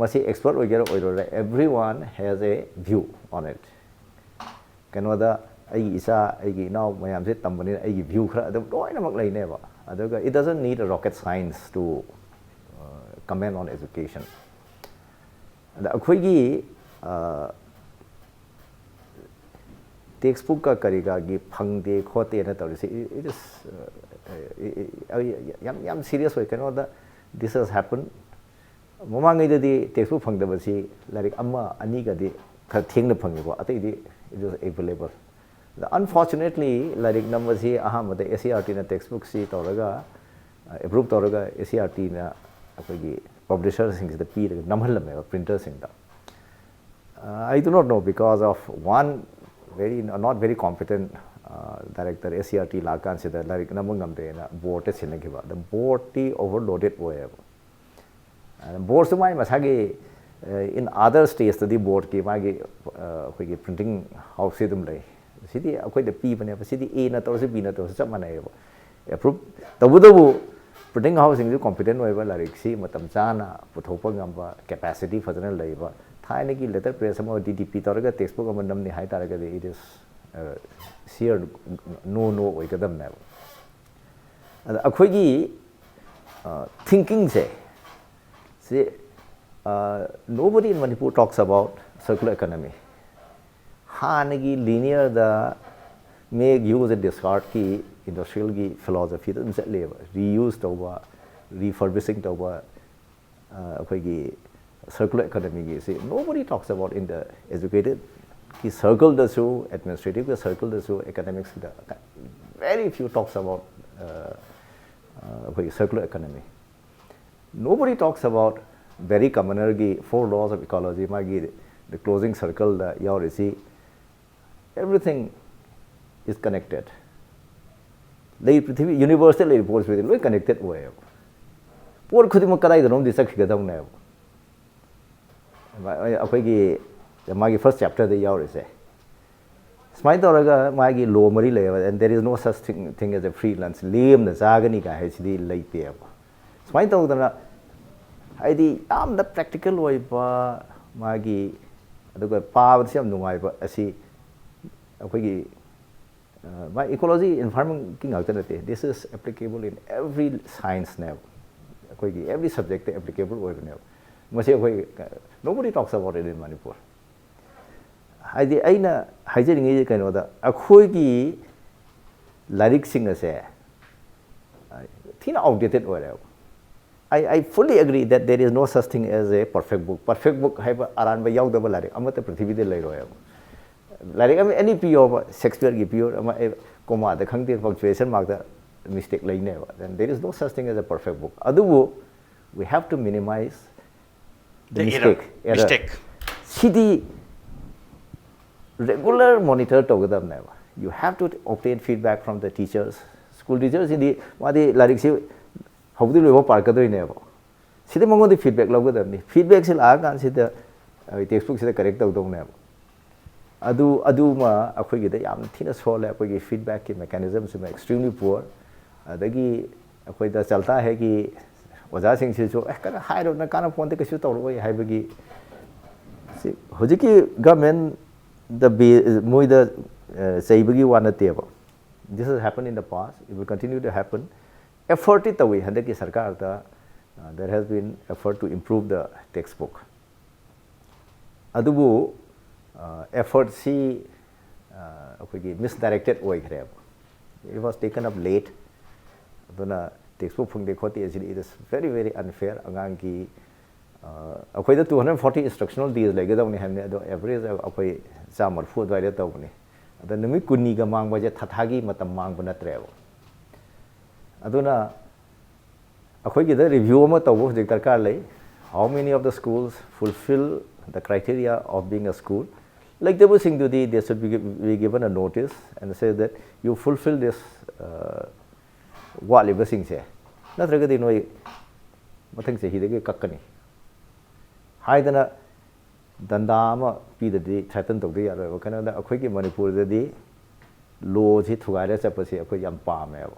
masi expert oi gero oi ro everyone has a view on it kano da ai isa ai gi now mayam se tambani ai gi view khara adu loina mak leine ba aduga it doesn't need a rocket science to comment on education ada akoi gi textbook ka kariga gi phangde khote na tawri se it is yam serious way kano da this has happened momangai da di textbook phangda ba si larik amma ani ga di kha thengna phangi ko atai di it is available unfortunately larik number si aham da SCRT na textbook si tawraga approve tawraga SCRT na akoi gi publisher sing da pi namhal me printer sing da I do not know because of one very not very competent director SCRT lakan se da like namangam de na board sinagiba the board ti overloaded boy and board sumai masagi in other states the board ki magi khoi printing house dum lai sidi akoi da p bane sidi a na to se b na to chap manai approve tabudabu printing house sing competent oiba larik si matam chana puthopa ngamba capacity fadana laiba thaina ki letter press ama DDP taraga textbook ama namni hai taraga it is sheer no oi kadam na akhoi gi thinking se nobody in Manipur talks about circular economy hanagi linear the make use and discard ki industrial ki philosophy da reuse tawba refurbishing tawba akhoi gi circular economy is nobody talks about in the educated ki circle the so administrative the circle the so academics very few talks about circular economy nobody talks about very commoner ki 4 laws of ecology magi the closing circle the yaw see everything is connected lay prithvi universal reports with lo connected way por khudima kadai da rom di sakhi gadam na akhoi gi magi first chapter the yaw is smai toraga magi law mari le and there is no such thing as a freelance lem na jagani ka hai sidi leite smai to da haidi am the practical way ba magi aduga pa sem nungai ba asi akhoi gi my ecology environment king out this is applicable in every science now akhoi gi every subject applicable way now mase akhoi nobody talks about it in Manipur haidi aina haijaring e kaino da akhoi gi larik sing ase thina outdated way I fully agree that there is no such thing as a perfect book haiba aran ba yaw da ba larik amata prithvi de lai ro like any pure Shakespeare gi pure ama comma the khangte punctuation mark the mistake lai ne then there is no such thing as a perfect book adubu we have to minimize the mistake cd regular monitor to gadam ne you have to obtain feedback from the teachers school teachers in the wadi larik si ꯍꯧꯗꯤ ꯂꯣꯏꯕ ꯄꯥꯔꯛꯀꯗꯣꯏꯅꯦꯕ ꯁꯤꯗ ꯃꯉꯣꯟꯗ feedback ꯂꯧꯒꯗꯕꯅꯤ ꯐꯤꯗꯕꯦꯛꯁꯤ ꯂꯥꯛꯑꯀꯥꯟꯁꯤꯗ ꯇꯦꯛꯁꯕꯨꯛꯁꯤꯗ ꯀꯔꯦꯛ ꯇꯧꯗꯧꯅꯦꯕ ꯑꯗꯨꯃ ꯑꯩꯈꯣꯏꯒꯤꯗ ꯌꯥꯝ ꯊꯤꯅ ꯁꯣꯜꯂꯦ ꯑꯩꯈꯣꯏꯒꯤ ꯐꯤꯗꯕꯦꯛꯀꯤ ꯃꯦꯀꯥꯅꯤꯖꯝꯁꯤꯃ ꯑꯦꯛꯁꯇ꯭ꯔꯤꯝꯂꯤ ꯄꯨꯋꯔ ꯑꯗꯒꯤ ꯑꯩꯈꯣꯏꯗ ꯆꯜꯇꯥ ꯍꯦꯛꯒꯤ ꯑꯣꯖꯥꯁꯤꯡꯁꯤꯁꯨ ꯀꯩꯅꯣ ꯍꯥꯏꯔꯨꯅ ꯀꯥꯟꯅꯄꯣꯟꯇꯦ ꯀꯩꯁꯨ ꯇꯧꯔꯛꯑꯣꯏ ꯍꯥꯏꯕꯒꯤ ꯍꯧꯖꯤꯛꯀꯤ ꯒꯃꯦꯟꯗ ꯃꯣꯏꯗ ꯆꯩꯕꯒꯤ ꯋꯥ ꯅꯠꯇꯦꯕ this has happened in the past it will continue to happen effort ꯇꯧꯏ ꯍꯟꯗꯛꯀꯤ ꯁꯔꯀꯥꯔꯗ there has been effort to improve the textbook ꯑꯗꯨꯕꯨ effortꯁꯤ ꯑꯩꯈꯣꯏꯒꯤ misdirected ꯑꯣꯏꯈ꯭ꯔꯦꯕ it was taken up late aduna textbook phungde khoti asidi it is very very unfair angangi akhoi da 240 instructional days legadawni hamne ado average akhoi chamar fu dwai da tawni ada numi kunni ga mangba je thathagi matam mangba natreba aduna akhoi gi da review ma tawu hojik darkar lei how many of the schools fulfill the criteria of being a school like the thing to they should be given a notice and say that you fulfill this ꯋꯥꯠꯂꯤꯕꯁꯤꯡꯁꯦ ꯅꯠꯇ꯭ꯔꯒꯗꯤ ꯅꯣꯏ ꯃꯊꯪ ꯆꯍꯤꯗꯒꯤ ꯀꯛꯀꯅꯤ ꯍꯥꯏꯗꯅ ꯗꯟꯗꯥ ꯑꯃ ꯄꯤꯗꯗꯤ threaten ꯇꯧꯗ ꯌꯥꯔꯣꯏꯕ ꯀꯩꯅꯣꯗ ꯑꯩꯈꯣꯏꯒꯤ ꯃꯅꯤꯄꯨꯔꯗꯗꯤ ꯂꯣꯁꯤ ꯊꯨꯒꯥꯏꯔ ꯆꯠꯄꯁꯦ ꯑꯩꯈꯣꯏ ꯌꯥꯝ ꯄꯥꯝꯃꯦꯕ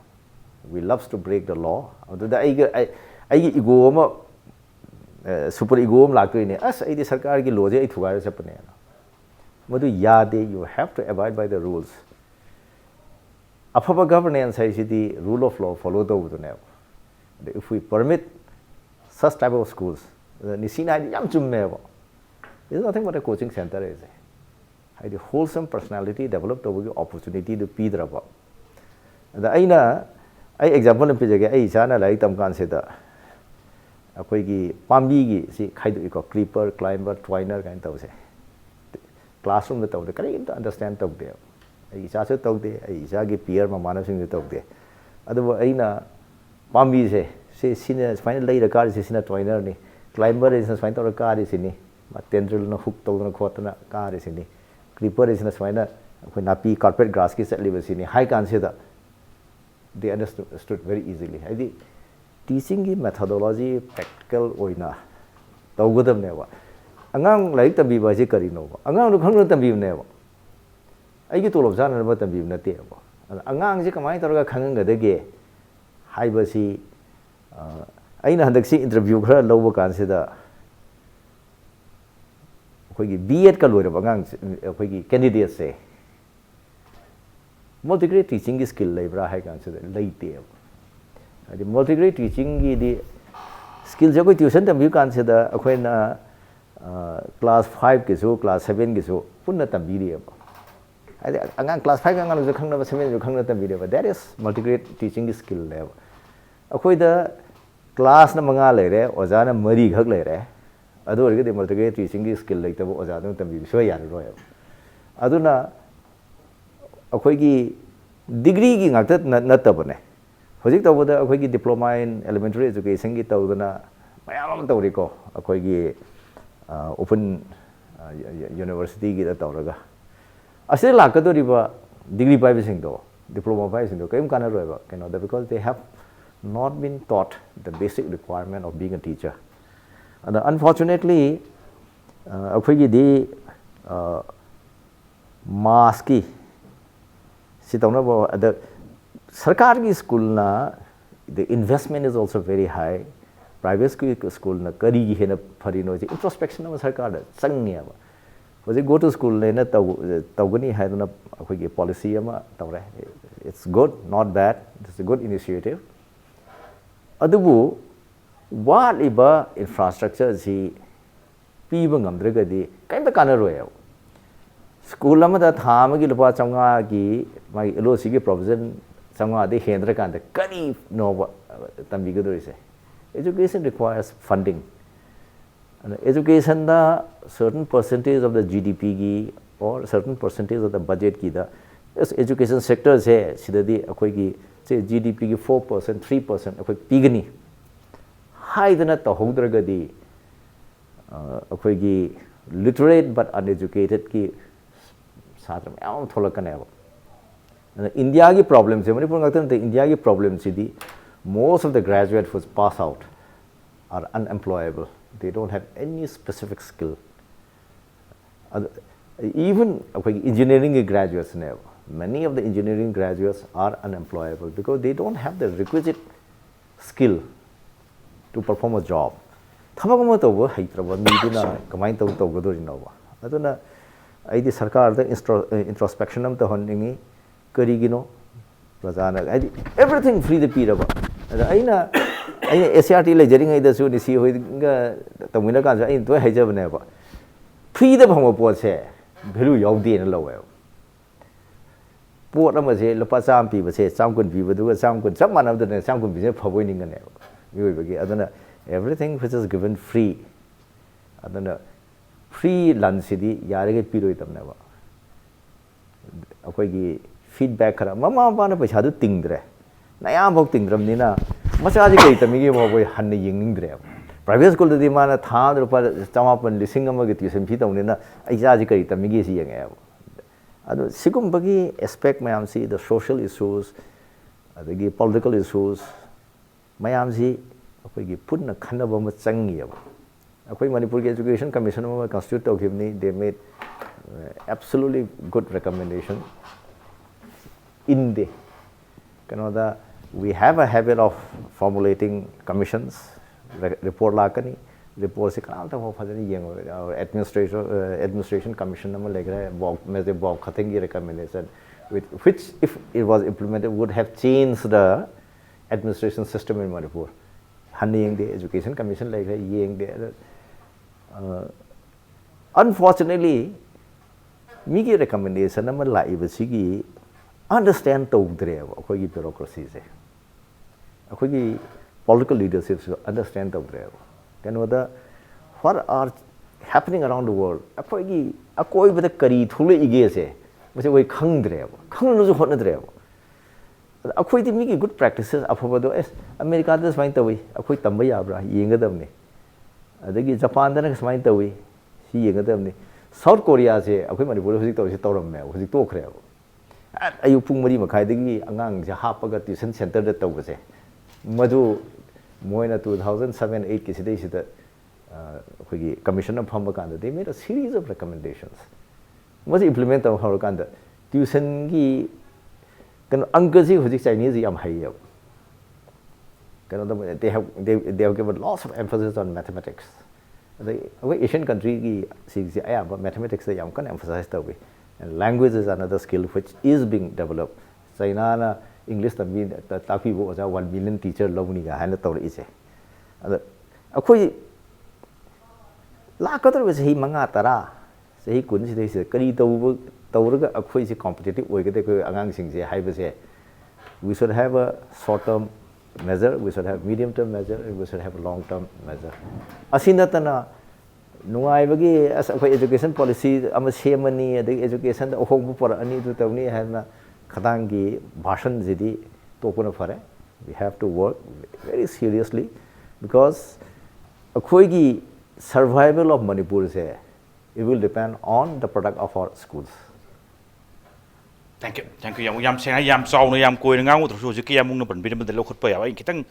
we loves to break the law ꯑꯗꯨꯗ ꯑꯩꯒꯤ ꯏꯒꯣ ꯑꯃ ꯁꯨꯄꯔ ꯏꯒꯣ ꯑꯃ ꯂꯥꯛꯇꯣꯏꯅꯦ ꯑꯁ ꯑꯩꯗꯤ ꯁꯔꯀꯥꯔꯒꯤ ꯂꯣꯁꯦ ꯑꯩ ꯊꯨꯒꯥꯏꯔ ꯆꯠꯄꯅꯦꯅ ꯃꯗꯨ ꯌꯥꯗꯦ you have to abide by the rules afaba governance haisidi rule of law follow tawduneba if we permit such type of schools nisina yam chummeba it is nothing but a coaching center is haidi wholesome personality develop tawgi opportunity to pidraba da aina ai example am pijage ai isana lai tam kan se da akoi gi pambi gi si khaidu iko creeper climber twiner kain tawse classroom da tawde kare to understand tawde ai isasu tawde ai isagi peer mamana sing tawde adu aina pambi se sina final lai ra kar se sina twiner ni climber is final to kar is ni ma tendril na hook tawna khotna kar is ni creeper is na final akoi napi carpet grass ki setli basi ni high kan se da they understood very easily haidi teaching gi methodology practical oina tawgadam ne wa angang lai tambi ba je kari no angang nu khang tambi ne wa ꯑꯩꯒꯤ ꯇꯣꯂꯣꯞ ꯆꯥꯅꯅꯕ ꯇꯝꯕꯤꯕ ꯅꯠꯇꯦꯕ ꯑꯗ ꯑꯉꯥꯡꯁꯤ ꯀꯃꯥꯏꯅ ꯇꯧꯔꯒ ꯈꯪꯍꯟꯒꯗꯒꯦ ꯍꯥꯏꯕꯁꯤ ꯑꯩꯅ ꯍꯟꯗꯛꯁꯤ ꯏꯟꯇꯔꯚ꯭ꯌꯨ ꯈꯔ ꯂꯧꯕ ꯀꯥꯟꯁꯤꯗ ꯑꯩꯈꯣꯏꯒꯤ B.Ed ꯀ ꯂꯣꯏꯔꯕ ꯑꯉꯥꯡ ꯑꯩꯈꯣꯏꯒꯤ ꯀꯦꯟꯗꯤꯗꯦꯠꯁꯦ ꯃꯜꯇꯤꯒ꯭ꯔꯦꯗ ꯇꯤꯆꯤꯡꯒꯤ ꯁ꯭ꯀꯤꯜ ꯂꯩꯕ꯭ꯔꯥ ꯍꯥꯏ ꯀꯥꯟꯁꯤꯗ ꯂꯩꯇꯦꯕ ꯍꯥꯏꯗꯤ ꯃꯜꯇꯤꯒ꯭ꯔꯦꯗ ꯇꯤꯆꯤꯡꯒꯤꯗꯤ ꯁ꯭ꯀꯤꯜꯁꯦ ꯑꯩꯈꯣꯏ ꯇ꯭ꯌꯨꯁꯟ ꯇꯝꯕꯤꯕ ꯀꯥꯟꯁꯤꯗ ꯑꯩꯈꯣꯏꯅ ꯀ꯭ꯂꯥꯁ 5ꯒꯤꯁꯨ ꯀ꯭ꯂꯥꯁ 7ꯒꯤꯁꯨ ꯄꯨꯟꯅ ꯇꯝꯕꯤꯔꯤꯑꯕ ꯍꯥꯏꯗꯤ ꯑꯉꯥꯡ ꯀ꯭ꯂꯥꯁ 5 ꯑꯉꯥꯡꯁꯨ ꯈꯪꯅꯕ 7ꯁꯨ ꯈꯪꯅ ꯇꯝꯕꯤꯔꯦꯕ ꯗꯦꯠ ꯏꯁ ꯃꯜꯇꯤꯒ꯭ꯔꯦꯗ ꯇꯤꯆꯤꯡꯒꯤ ꯁ꯭ꯀꯤꯜꯅꯦꯕ ꯑꯩꯈꯣꯏꯗ ꯀ꯭ꯂꯥꯁꯅ 5 ꯂꯩꯔꯦ ꯑꯣꯖꯥꯅ 4 ꯈꯛ ꯂꯩꯔꯦ ꯑꯗꯨ ꯑꯣꯏꯔꯒꯗꯤ ꯃꯜꯇꯤꯒ꯭ꯔꯦꯗ ꯇꯤꯆꯤꯡꯒꯤ ꯁ꯭ꯀꯤꯜ ꯂꯩꯇꯕ ꯑꯣꯖꯥꯗꯨꯅ ꯇꯝꯕꯤꯕ ꯁꯨꯡꯌꯥ ꯌꯥꯔꯔꯣꯏꯕ ꯑꯗꯨꯅ ꯑꯩꯈꯣꯏꯒꯤ ꯗꯤꯒ꯭ꯔꯤꯒꯤ ꯉꯥꯛꯇ ꯅꯠꯇꯕꯅꯦ ꯍꯧꯖꯤꯛ ꯇꯧꯕꯗ ꯑꯩꯈꯣꯏꯒꯤ ꯗꯤꯄ꯭ꯂꯣꯃꯥ ꯏꯟ ꯑꯦꯂꯤꯃꯦꯟꯇꯔꯤ ꯑꯦꯖꯨꯀꯦꯁꯟꯒꯤ ꯇꯧꯗꯅ ꯃꯌꯥꯝ ꯑꯃ ꯇꯧꯔꯤꯀꯣ ꯑꯩꯈꯣꯏꯒꯤ ꯑꯣꯄꯟ ꯌꯨꯅꯤꯚꯔꯁꯤꯇꯤꯒꯤꯗ ꯇꯧꯔꯒ asli lakadoriba degree paibasingdo diploma paibasingdo kaim kanaroiba kenoda because they have not been taught the basic requirement of being a teacher and unfortunately akhoi di mass ki sitawna ba the sarkar ki school na the investment is also very high private school na kari gi hena pharino introspection na sarkar da changni ba hojik go to school le na tawgani haiduna akhoi gi policy ama tawre it's good not bad it's a good initiative adubu what iba infrastructure si piba ngamdragadi kaimta kanaroi school amada thama gi lupa changa gi mai LOC gi provision changa de hendra kanda kani no tambi gadorise education requires funding and education da certain percentage of the GDP gi or certain percentage of the budget ki da yes education sector se sidadi akhoi gi se GDP gi 4% 3% akhoi pigani haidana to hogdragadi akhoi gi literate but uneducated ki satra mayam tholakane ba India gi problem se Manipur ngaktan te India gi problem si di most of the graduates who pass out are unemployable. They don't have any specific skill. Even engineering graduates now, many of the engineering graduates are unemployable because they don't have the requisite skill to perform a job. Thaba kama to wo haitraba midina kamai to godori nawa. Aduna aidi sarkar da introspection am to honningi karigino prajana everything free the piraba. Aina SRT le jaring ai da su ni si hoi ga tamina kan ai to haijabne ba. Free the phang po se value yaudi na lawe. Pot ama se lupa sam pi ba se sam kun pi ba du sam kun chap manam da sam kun bi se phawoi ning ne. Yoi ba gi adana everything which is given free. Adana free lunch sidi yare ge piroi tamna ba. Akoi gi feedback khara mama pa na paisa du tingdre. Na ya bok tingdram ni na masa ji kai tami gi mo boi han ni ying ning dre. Private school di mana tha rupa chamapan lising ama ge tuition fee tawne na ai ja ji kai tami gi si yang ya. Ado sigum bagi aspect mayam si the social issues, the political issues, mayam si akoi gi punna khanaba ma changi ba. Akoi Manipur Education Commission ma constitute tawkhibni, they made absolutely good recommendation in the we have a habit of formulating commissions, report lakani, report se kanal ta ho phajani yeng administration commission nama legre bog me the bog khatengi recommendation which if it was implemented would have changed the administration system in Manipur. Hanning the education commission legre yeng the unfortunately migi recommendation nama lai basigi understand tawdre akoi gi bureaucracy se akoi gi political leadership understand tawdre what are happening around the world akoi gi akoi bada kari thule ige se mase oi khangdre khangnu ju hotnadre akoi ti migi good practices afobado es America da smain tawi akoi tamba yabra yengadamni adagi Japan da smain tawi si yengadamni South Korea se akoi Manipur hojik tawi se tawramme hojik tokre ayu pung mari makhai dagi angang se hapaga tuition center da tawbase madu moina 2007-8 ki sidai sida khoi commission of phamba kan they made a series of recommendations was implement of how kan tuition gi kan angkaji hojik Chinese yam hai kan they have given lots of emphasis on mathematics the Asian country gi si aya mathematics yam kan emphasize tawi. And language is another skill which is being developed. China na English tambi tafi bo ja 1 million teacher lawni ga hana tawri ise. Ada akoi la kadar se hi manga tara se hi kun si se kari tawraga akoi se competitive oigade ko angang sing se haiba se we should have a short term measure, we should have medium term measure, and we should have a long term measure. Asinatana Nuai bagi as education policy ama semani the education the hong for ani to tawni hana khadangi bhashan jidi topuna phare we have to work very seriously because akhoi gi survival of Manipur se it will depend on the product of our schools. Thank you yam senga yam chaw no yam koi nga ngu thru ji yam mung no ban bi de lo khot pa ya ai kitang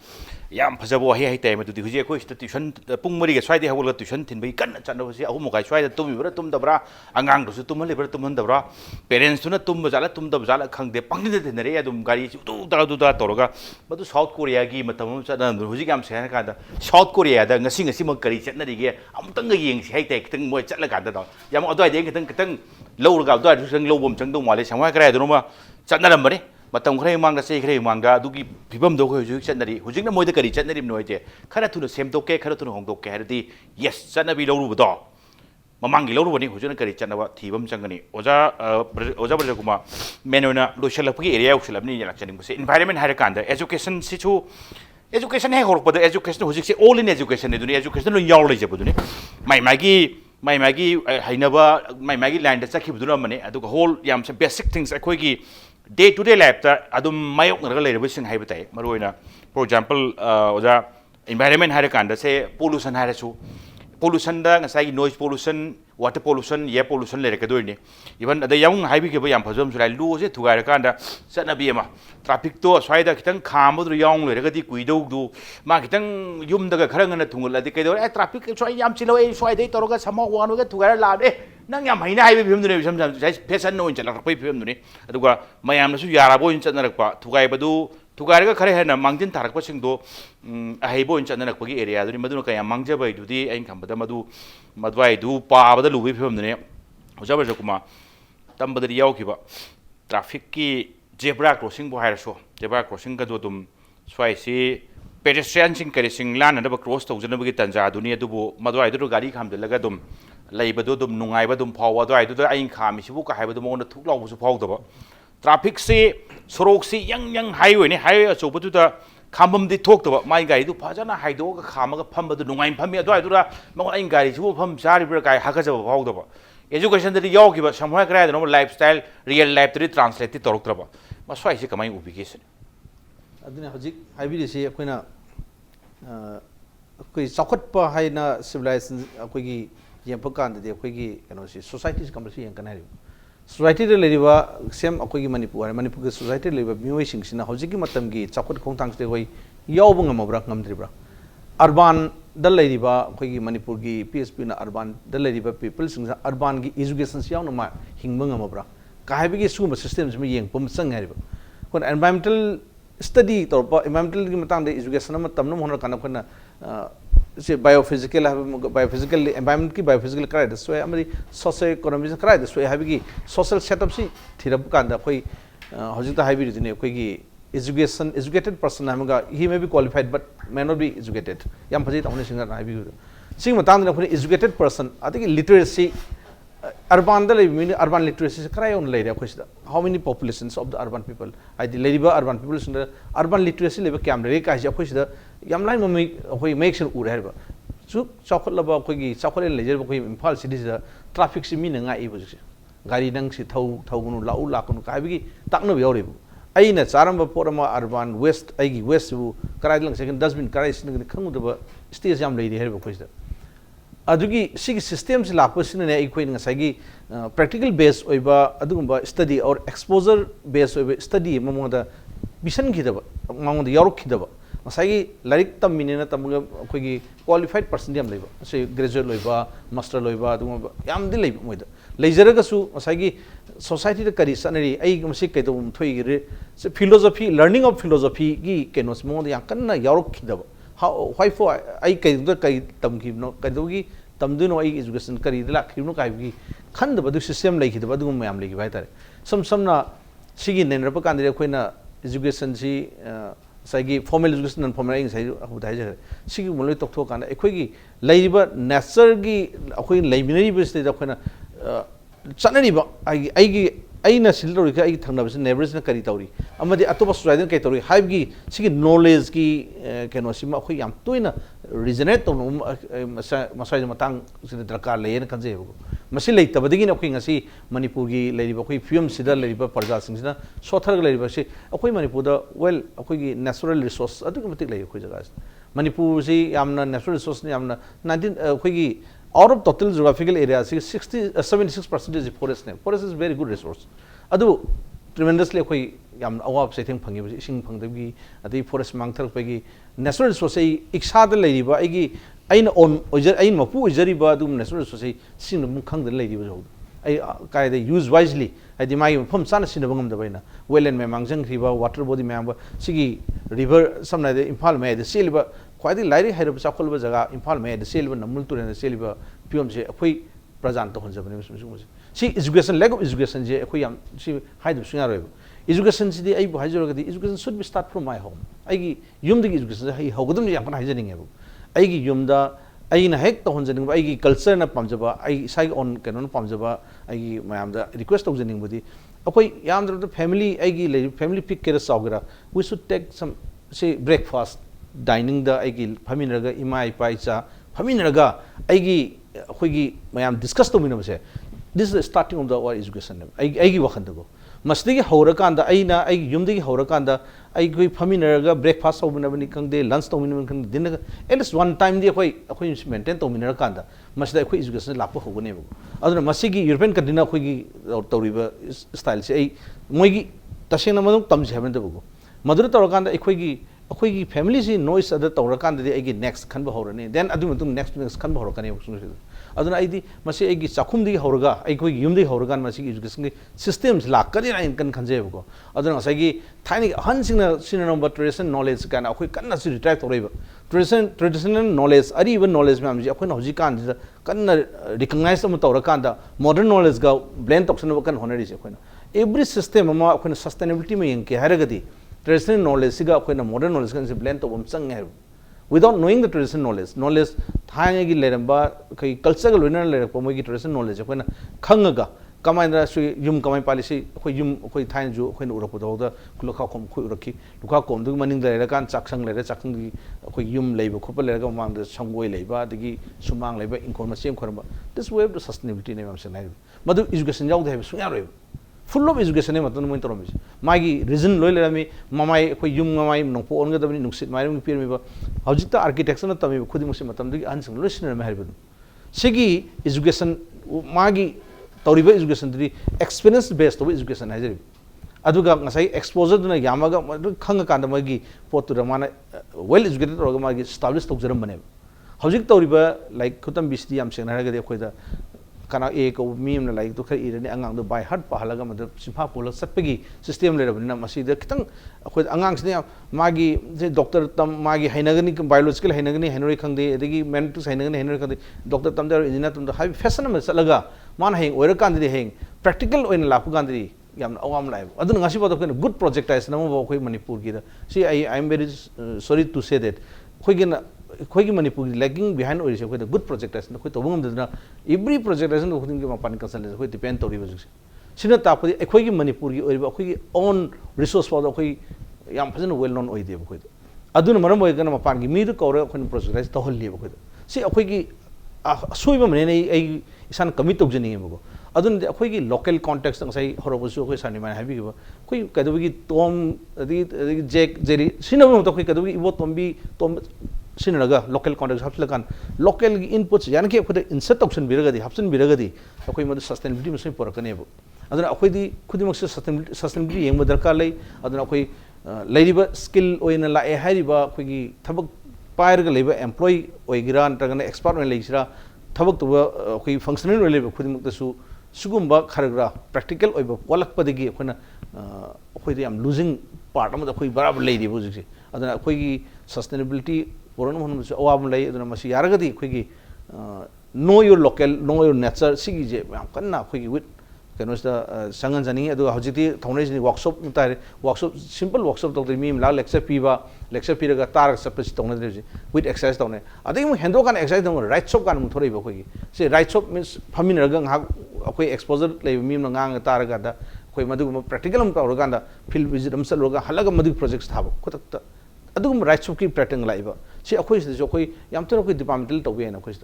yam phajabo he hai te ma tu ji ko tuition pung mari ga swai de hawul tuition thin bai kan chan no si ahum mo ga swai da tum bra tum da bra angang ru su tum le bra tum han da bra parents tu na tum ba jala tum da jala khang de pang de ne re adum gari tu da toroga madu South Korea gi matam cha da hu ji yam senga ka da South Korea da ngasi mo kari chat na ri ge amtang ga yeng si hai te kitang mo chat la ka da yam adoi de kitang lâu rồi tôi đang lâu bom chẳng đông ngoài sáng mai cái này đúng không? Trận là mấy? Mà tổng cái mang ra xe cái mang ra, đôi khi bị bom đâu cái trận này, hồi trước nó mới được cái trận này điểm nói chứ, khai ra thu được xem đâu cái, khai ra thu được hồng đâu cái thì yes, trận này bị lâu rồi đó, mà mang cái lâu rồi này, hồi trước nó cái trận này thì bom chẳng cái này, oza Brajakumar, mình nói đối xử là cái area đối xử là như là trận này, environment hay là cái education si chú education hay học bữa education hồi trước all in education này, education nó nhiềuเลยchứ bữa này, magi hainaba magi land da sakhi budura mane adu ko whole yam some basic things akoi gi day to day life ta adum mayok na le revision hai batai maroina for example oja environment hai kan da se pollution hai su pollution da ngasai noise pollution water pollution air pollution le ka doini even ada yang hai bi ke ba yam phajom sulai lu se thugai ra kan da sana bi ma traffic to swai da kitang kham du yang le ga di kui do du ma kitang yum da ga khara ngana thungul la di kai do traffic swai yam chilo e swai dei to ga sama wan ga thugai ra la de nang yam haina hai bi phim du ne sam sam fashion no in chala ra pai phim du ne adu ga mayam na su yara bo in chan na pa thugai ba du thugai ga khare ha na mangtin tharak pa sing do hai bo in chan na pa gi area du ni madu ka yam mangja bai du di ain kham ba madu madwai du pa ba da lu bi phim du ne hoja Brajakumar tam ba da yaw ki ba traffic ki zebra crossing bo hair so zebra crossing ga do dum swai si pedestrian sing kare sing lan na ba cross to jana ba gi tanja du ni du bo madwai du gari kham de laga dum lei ba du dum nungai ba dum phaw adwai du da ain kham si bu ka hai ba du mo na thuk law su phaw da ba traffic si sorok si yang highway ni highway so bu du da khambam di thok da mai gai du phajana hai do ga khama ga pham ba du nungai pham mi adwai du da ma ain gai su pham sari bra kai ha ga ja phaw da ba education da yaw ki ba samhoi kra da no lifestyle real life da translate ti torok tra ba ma swai si kamai ubication aduna hojik haibiri si akoina koi sakhat pa haina civilization akoi gi yempa kan de akoi gi kano si society kam si yang kan hari society de leriba sem akoi gi Manipur ge society leriba mioi sing sina hojik gi matam gi sakhat khongtang se koi yaw bang amabra ngamdribra urban da leriba akoi gi Manipur gi PSP na urban da leriba people sing urban gi education si yaw no ma hingbang amabra kahaibi gi sum system se yeng pum sang hari kon environmental study torpa environmental ki matang de education ma tamno honor kana khona se biophysical environment ki biophysical krai da so amari socio economic krai da so habi ki social setup si thirab kan da khoi hojik ta habi ri ne khoi gi educated person amaga he may be qualified but may not be educated yam phaji ta hone singa habi sing matang de khoi educated person ati literacy urban urban literacy krai on lay how many populations of the urban people I the lady urban people urban literacy level camera ka ja khoi yam lai no khoi make sure ur herba su chokol laba khoi gi chokol lejer khoi imphal city da traffic si mi nga i bu gari nang si thau gunu lau la kunu ka bi takno bi yore bu ai na charam ba porama urban west ai gi west bu krai lang second dustbin krai sin khangu da stage jam lay herba khoi da adugi sig systems lapasina ne ikoi ngasagi practical base oiba adugumba study or exposure base oiba study mamoda mission khidaba mamoda yorok khidaba ngasagi larik tamine na tamuga khoigi qualified person yam leiba se graduate loiba master loiba adugumba yam di leiba moida leijaraga su ngasagi society da kari sanari ai gumsi kaidum thoi se philosophy learning of philosophy gi kenos mamoda yakanna yorok khidaba how why for ai kai tam ki no kai do gi tam du no ai education kari la ki no kai gi khan da badu system lai ki da badu mayam lai ki bai tare sam na sigi nen ra pa kan de khoina education si sagi formal education non formal ai sai abu dai ja sigi mo loi tok thok kan ai khoi gi lai ba nature gi khoi lai minari ba state da khoina chanari ba ai gi aina silori ka ai thangna bas neighbors na kari tauri amadi atoba society kai tauri haib gi sigi knowledge gi keno sima khoi yam toina regenerate to masai matang sida darkar leyen kan je masi lei tabadigi na khoi ngasi Manipur gi leiba khoi film sida leiba parja sing sida sothar leiba si khoi Manipur da well khoi gi natural resource adu ki matik lei khoi jaga Manipur si yamna natural resource ni yamna 19 khoi gi out of total geographical area 76% is forest name forest is very good resource adu tremendously khoi yam awap se thing phangi sing phangdagi adi forest mangthar pagi natural resource ai iksa da leiriba ai gi ain on ain mapu ojariba dum natural resource sing mum khang da leiriba jo ai kai da use wisely ai di mai phom sana sin bangam da baina well and mangjang riba water body member sigi river samna de imphal me de silba khwadi lairi hairab chakol ba jaga imphal me de silba namul turen de silba piom se khoi prajan to honjabani si education lack of education je khoi yam si haidu sunga roibo education si ai bu hajoro gadi education should be start from my home ai gi yum de education hai hogodum yam kan hajaning ebu ai gi yum da ai na hek to honjaning ai gi culture na pamjaba ai sai on kanon pamjaba ai gi mayam da request to janing budi akoi yam da family ai gi family pick kera saugara we should take some say breakfast dining da ai gi faminraga imai paicha faminraga ai gi khoi gi mayam discuss to minam se this is the starting of the our education ai gi wakhan da go मस्ती हौरकान अना यूम हौरकान अखोई फमीनरगा breakfast तौमीनबनी खंगदे lunch तौमीनबनी खंगदे दिन at least one time दी अखोई maintain तौमीनरकान मसदा अखोई education लाप होगनेब अदुना मसिगी European कंट्रीना अखोई तौरीब style से मोइगी तसेंगना मदुं तमजे हाबनदबगो मदुर तौरकान अखोई family से नॉइस अद तौरकान नेक्स्ट खनब हौरनी देन नेक्स्ट खनब हौरकने अदुना आइदी मसे एगी चाखुमदी हौरगा अखोई यूमदी हौरगान मसिगी एजुकेशन के सिस्टम लाकनी ना इनकन खनजेबको अदुना ngsaigi थाइनी अहनसिंगना सिननम्बर ट्रेडिशनल नॉलेज काना अखोई कन्ना सि रिट्राइव तौरैब ट्रेडिशनल नॉलेज अरीब नॉलेज मैम जी अखोई हौजी कान कन्ना रिकग्नाइज अम तौरकान मॉडर्न नॉलेज गा ब्लेंड तौसनब कन होनरी से अखोइना एवरी सिस्टम अमा अखोइना सस्टेनेबिलिटी में यंके हारगदी ट्रेडिशनल नॉलेज सिगा अखोइना मॉडर्न नॉलेज का ब्लेंड तौबम चंगे है without knowing the traditional knowledge थाने की लेरंबा कई कल्चर का लोइनर लेरक मोई की ट्रेडिशनल नॉलेज अखोइना खंगगा कमाइना सु युम कमाइ पालिसी अखोई युम अखोई थाइन जु अखोइना उरकदौदा लुखा खोम खु उरकी लुखा खोम दु मनिंग लेरकान चाखसंग लेर चाखसंग की अखोई युम लेब खोप लेरगा मांग संगोय लेबा दगी सुमांग लेबा इंकोन मसेम खरबा this way of the sustainability ने मम सनाइ मदु एजुकेशन याउ दे सुया रोय फुल ऑफ एजुकेशन मतलब मोइन तोरमिस मागी रीजन लोय लेरामी ममाई अखोई युम ममाई नोपो ओनगदबनी नुक्सित माइरम पिरमिबा हौजिता आर्किटेक्चर तमी खुदी मुसे मतमदगी अनसंग लोसिन मे हरिबदु सिगी एजुकेशन मागी तौरिबा एजुकेशन दि एक्सपीरियंस बेस्ड तो एजुकेशन हाइजरि अदुगा ngasai exposure दुना यामागा खंग कांद मागी पोतुरा माना वेल एजुकेटेड रोगा मागी एस्टैब्लिश तौजरम बने हौजिक तौरिबा like खुतम बिसदी yam Seng हारगदि अखोइदा kana e ko meme na like to khai irani angang do by heart pahalaga mad simha pol satpagi system le rabina masi da kitang akhoi angang sne magi je doctor tam magi hainagani biological hainagani hainori khangde edagi mental hainagani hainori khangde doctor tam da engineer tam da high fashion ma salaga man heng oira kan di heng practical oin lapu kan di yam awam live adun ngasi ba da good project is na mo khoi manipur gi da see I am very sorry to say that khoi gi अखोई Manipur lagging behind good project अखोई तौबना every project खुद मपान कंसल अखोई depend तौरी सिना तापदी अखोई मनपुर की अखोई own resource फाउद अखोई याम फजन well known ओइदेब अखोई अदुन मरम ओइगन मपान की मीद कौर अखोई प्रोजेक्ट तौहल्लीब अखोई सि अखोई की असोइब मने इसान कमिट तौजनीबको अदुन अखोई की लोकल कॉन्टेक्स्ट ngasai हरबसु अखोई सानि माने हाबिबो अखोई कदबगी तोम अदि जेक जेरी सिनबो तो अखोई कदबगी इबो तोमबी तोम सिनरगा लोकल कॉन्टेक्स्ट हफ्सलकान लोकल इनपुट्स यानी कि अखोई इंसर्ट ऑप्शन बिरगदी हफ्सन बिरगदी अखोई मद सस्टेनेबिलिटी मसै परकनेबो अदुना अखोई दी खुदिमक सस्टेनेबिलिटी येंब दरकार लै अदुना अखोई लैरिबा स्किल ओइना लाए हारिबा अखोई थबक पायरगा लेबा एम्प्लॉय ओइगिरा नत्रगना एक्सपर्ट ओइन लेसिरा थबक तो अखोई फंक्शनल ओइ लेबा खुदिमक तसु सुगुम्बा खरगरा प्रैक्टिकल ओइबा पोलकपदगी अखोइना अखोई याम लूजिंग पार्ट अमदा अखोई बराबर लेरिबो जिसे अदुना अखोई सस्टेनेबिलिटी पोरन मन अवाब लै अदुना मसी यारगदी अखोई know your local know your nature सिगी जे याम कन्ना अखोई विथ कनोसदा संगन जानी अदु हजिति थौनैजनि वर्कशॉप तारे वर्कशॉप सिंपल वर्कशॉप तौदि मी ला लेक्चर पीरगा तार सप्पस तौनदे विथ एक्सरसाइज तौने अदि मु हेंदो कान एक्सरसाइज दम राइट शॉप कान मु थोरैबो अखोई से राइट शॉप मींस फमिनरगा ngak अखोई एक्सपोजर लै मी ngang तारगा दा अखोई मदुगुम प्रैक्टिकल हम तौरगा दा फील्ड विजिट हम सलोगा हलगा मदु प्रोजेक्ट्स थाबो खुतक अदुगुम राइट शॉप की पैटर्न लाइबा से अखोई से अखोई याम तो अखोई डिपार्टमेंटल तौबे ना अखोई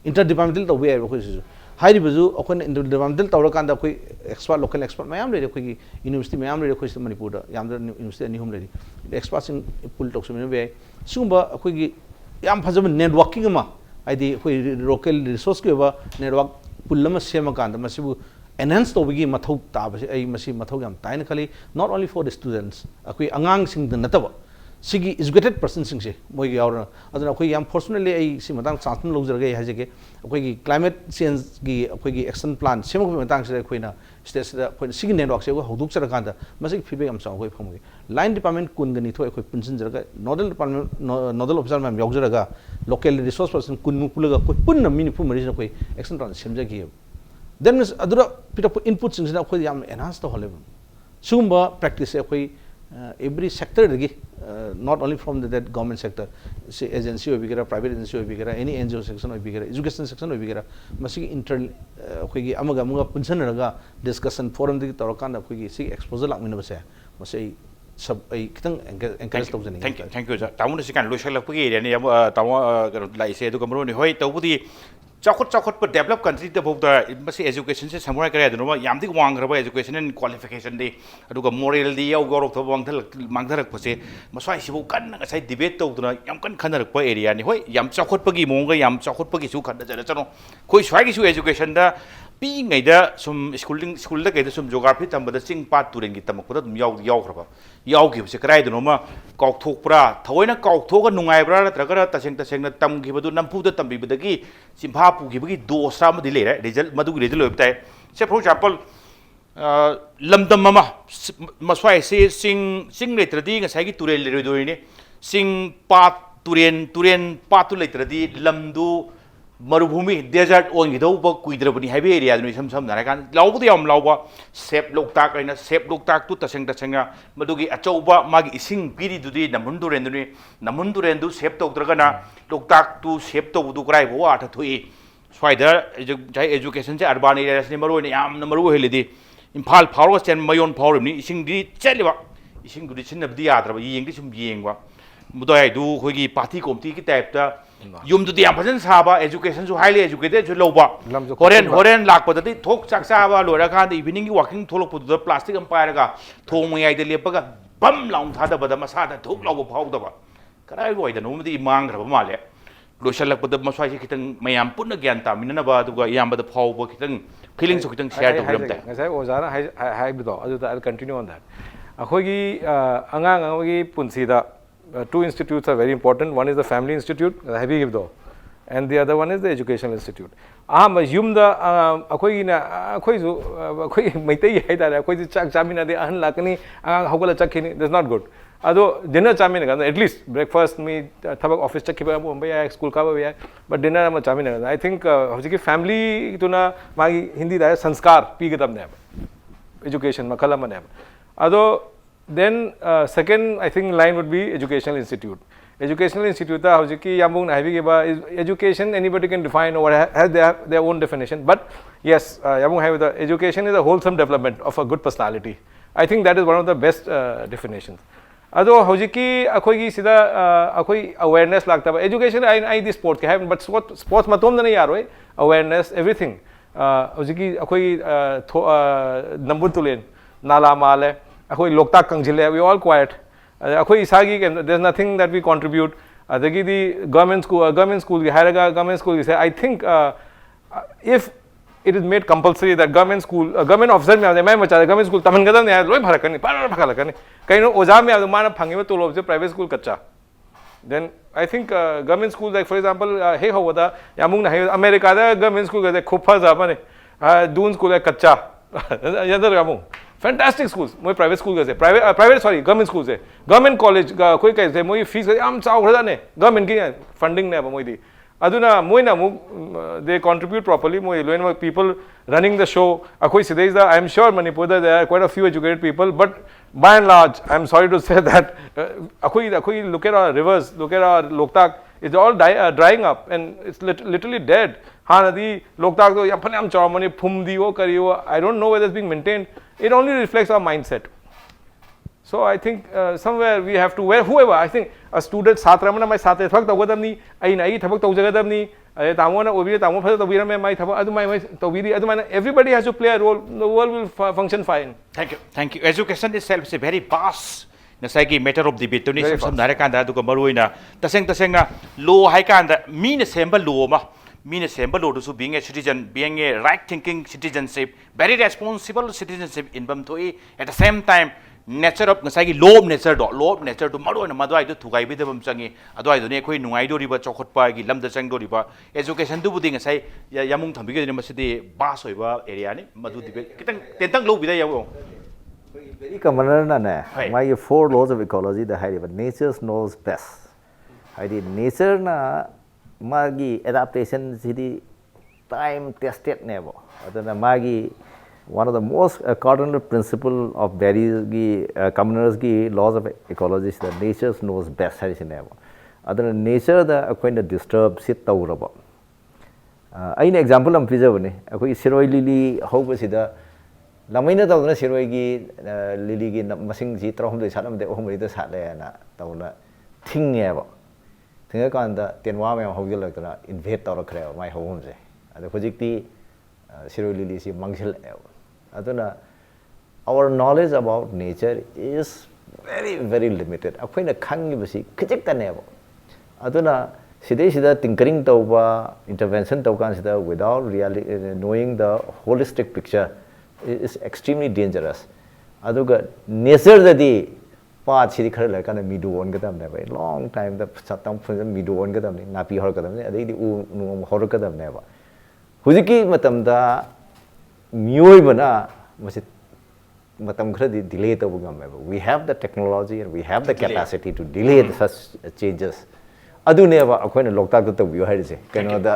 इंटर डिपार्टमेंटल तौबे है अखोई से हाइरिबजु अखोई इंटर डिपार्टमेंटल तौरकान दा अखोई एक्सपर्ट लोकल एक्सपर्ट मयाम ले अखोई यूनिवर्सिटी मयाम ले अखोई मणिपुर दा याम दा यूनिवर्सिटी अनिहुम ले एक्सपर्ट सिंग पुल तौसमिन बे सुगुम्बा अखोई याम फजब नेटवर्किंग मा आइदी अखोई लोकल रिसोर्स के बा नेटवर्क पुल मा सेम कान दा मसिबु एनहांस तौबगी मथौ ताबसे आई मसि मथौ याम ताइन खली not only for the students अखोई अंगांग सिंग द नतब सिगी एजुकेटेड पर्सन सिंग से मोई यावरना अदना अखोई याम पर्सनली आई सि मतंग चांसन लौजरगे हाजेगे अखोई क्लाइमेट चेंज की अखोई एक्शन प्लान सेमक मतंग से अखोइना स्टेज दा अखोइ सिगी नेटवर्क से हौदुक चरकांदा मसि फीडबैक हम सांग अखोइ फमगे लाइन डिपार्टमेंट कुनगनि थो अखोइ पुनसिन जरगा nodal department nodal officer ma'am यावजरगा लोकल रिसोर्स पर्सन कुनमु पुलगा अखोइ पुन्न मिनि फु मरिज अखोइ एक्शन प्लान सेमजगी देन मिस अदुरा पिटप इनपुट सिंग अखोइ याम एनहांस तो हलेब सुगुम्बा प्रैक्टिस अखोइ every sector not only from that government sector say agency or bigger private agency or bigger any NGO section or bigger education section or bigger masi intern khoi amaga amaga punsan raga discussion forum di tawkan khoi si exposure lakmina base masi सब खितंग encourage तौजनी thank you तामुन से कान लोशल लपगी रे ने तामो लाइसे दु कमरो ने होय तौबुदी चौखट पर डेवलप कंट्री तब एजुकेशन से समुराई करें याम वांग्रब एजुकेशन एंड क्वालिफिकेशन दी मोरल दी मांगधरपसे मसवाइसिबू कन्ना डिबेट तौदना याम कन खनरप एरिया नि होय याम चौखटपगी मोंग याम चौखटपगी खनजर चनो कोई स्वाइगिसु एजुकेशन दा पीङैदा सुम स्कूल कई सुम जोग्राफी तंबद चिंग पात तुरें की तमकपद याउखिबसे कराइदनोमा काउथोकप्रा थवैना काउथोगा नुंगाइब्रा नत्रगरा तसेंग तमखिबदु नंफुद तंबिबदगी चिंफा पुखिबगी दोसा मदि लेरे रिजल्ट मदुगी रिजल्ट होबताय से फॉर एग्जांपल लमदम अमा मस्वाइ से सिंग लेत्रदी ngसाइगी तुरेल लेरोइदोइने सिंग पात तुरेन पातु लेत्रदी लमदु मरुभूमि डेजर्ट ओनगिदौब कुइद्रबनी हाइबे एरिया सम सम नाराकान लाउबदि याम लाउबा सेप लोकताक आइना सेप लोकताक तु तसेंग मदुगी अचौबा मागी इसिंग पीरिदुदी नमुंदुरेंदु सेप तौद्रगना लोकताक तु सेप तौबदु क्राइ बो आठ थुई स्वाइदा एजुकेशन से अर्बन एरिया से मरुने याम मरु हेलिदि इम्फाल फावरग चेन मयोन फावरबनि इसिंगदि चेलिबा इसिंगदि सिनबदि याद्रबा येंगदि सुम येंगबा मुदय दु खोगी पार्टी कॉम्टी की टाइप ता युमदुदी याम फजन साबा एजुकेशन जो हाईली एजुकेटेड जो लोबा होरेन लाकपददि थोक चाकसाबा लोराखान इवनिंग वाकिंग थोलकपुद प्लास्टिक अम पायरगा थोंग मयाइद लेपगा बम लाउन थादबदा मसादा थोक लाउबो फावदबा कराइ वइदनोमदि मांग्रबा माले लोसलकपद मस्वाइसे खितंग मयाम पुन्न ज्ञान तामिननबा दुगा यामबद फावबो खितंग फीलिंग सो खितंग शेयर तौरमता ngasai ozana haibido aduda I'll continue on that akhogi angang angogi punsida two institutes are very important. One is the Family Institute, heavy gibdo, and the other one is the Educational Institute. Yumda akoi maitai hai da akoi chak chamina de ahan lakani hogala chakhini, that's not good. Ado dinner chamina at least breakfast me thabak office chakhiba mumbai ya school ka ba but dinner ma chamina I think hojiki family tuna magi hindi da sanskar pi gadam ne education makala man ado then second I think line would be educational institute. Educational institute ta hojiki yambung na ba is education anybody can define or has their own definition, but yes yambung have the education is a wholesome development of a good personality. I think that is one of the best definitions. Ado hojiki akoi sida akoi awareness lagta ba education I this sport ke have but sports matom na yar hoy awareness everything hojiki akoi nambur tulen nala male akoi loktak kangjile we all quiet akoi isagi there's nothing that we contribute adagi the government school haraga government school say I think if it is made compulsory that government school government officer me mai macha government school taman gadam ne loi bharakani par bhakalakani kaino oja me mana phangiba tolob je private school kacha then I think government school like for example hey howada yamung na America da government school ga khopa ja bane dun school kacha yadar yamung fantastic schools moi private school ga private sorry government schools hai government college ga koi kai se moi fees ga am chau ghada ne government ki funding ne ba moi di aduna moi na they contribute properly moi loin people running the show akoi sidai da I am sure Manipur there are quite a few educated people but by and large I am sorry to say that akoi look at our rivers, look at our loktak, it's all drying up and it's literally dead. Ha nadi loktak to yapane am chaumani phumdi wo kariyo I don't know whether it's being maintained. It only reflects our mindset. So I think somewhere we have to whoever I think a student satramana mai sat thak tawgadamni ai nai thabak tawjagadamni tamona obi tamo phasa tawira mai thabak adu mai tawiri adu mai everybody has to play a role, the world will function fine. Thank you education itself is a very vast nasai matter of debate ni sam narakanda adu ka maruina taseng law hai kanda mi na semba law ma mean semba lo to being a citizen, being a right thinking citizenship, very responsible citizenship in Bamtoi at the same time nature of Nasagi law of nature to Mado and Madai to Tugai with the Bamsangi, otherwise the Nekoi Nuaido river, Chokot Pagi, Lamda Sango river, education do thing say Yamung Tambi University, Basoiva, Ariani, Madu, Tentang low with a yawo. Very common, my 4 laws of ecology, the high but nature knows best. I did nature na magi adaptation city time tested never. Adana magi one of the most cardinal principle of various commoners laws of ecology is that nature knows best has never. Adana nature the kind of disturb sit tauraba. An example am preserve ne. Akoi siroi lily hope sida lamina tauna siroi gi lily gi masing ji trahum de salam de ohmri de sale na tauna thing never. Think I can't the Tenwa Hogil invade our crowd, my home. ꯑꯗꯣ ꯍꯧꯖꯤꯛꯇꯤ ꯁꯤꯔꯣꯏ ꯂꯤꯂꯤꯁꯤ ꯃꯥꯡꯁꯤꯜꯂꯛꯑꯦꯕ ꯑꯗꯨꯅ our knowledge about nature is very limited ꯑꯩꯈꯣꯏꯅ ꯈꯪꯉꯤꯕꯁꯤ ꯈꯤꯖꯤꯛꯇꯅꯦꯕ ꯑꯗꯨꯅ ꯁꯤꯗꯩꯁꯤꯗ tinkering ꯇꯧꯕ intervention ꯇꯧꯀꯥꯟꯁꯤꯗ without really knowing the holistic picture is extremely dangerous ꯑꯗꯨꯒ nature-ꯗꯗꯤ ꯄꯥꯠꯁꯤꯗꯤ ꯈꯔ ꯂꯩꯔꯀꯥꯟꯗ ꯃꯤꯗꯨ ꯑꯣꯟꯒꯗꯕꯅꯦꯕ ꯂꯣꯡ ꯇꯥꯏꯝꯗ ꯁꯇꯪ ꯐꯖꯅ ꯃꯤꯗꯨ ꯑꯣꯟꯒꯗꯕꯅꯤ ꯅꯥꯄꯤ ꯍꯧꯔꯛꯀꯗꯕꯅꯤ ꯑꯗꯩꯗꯤ ꯎ ꯅꯣꯡ ꯍꯧꯔꯛꯀꯗꯕꯅꯦꯕ ꯍꯧꯖꯤꯛꯀꯤ ꯃꯇꯝꯗ ꯃꯤꯑꯣꯏꯕꯅ ꯃꯁꯤ matam kharadi delay tawba ngameba we have the technology and we have the capacity to delay such changes aduneba akoina loktak ta tawbiyo harise kaino da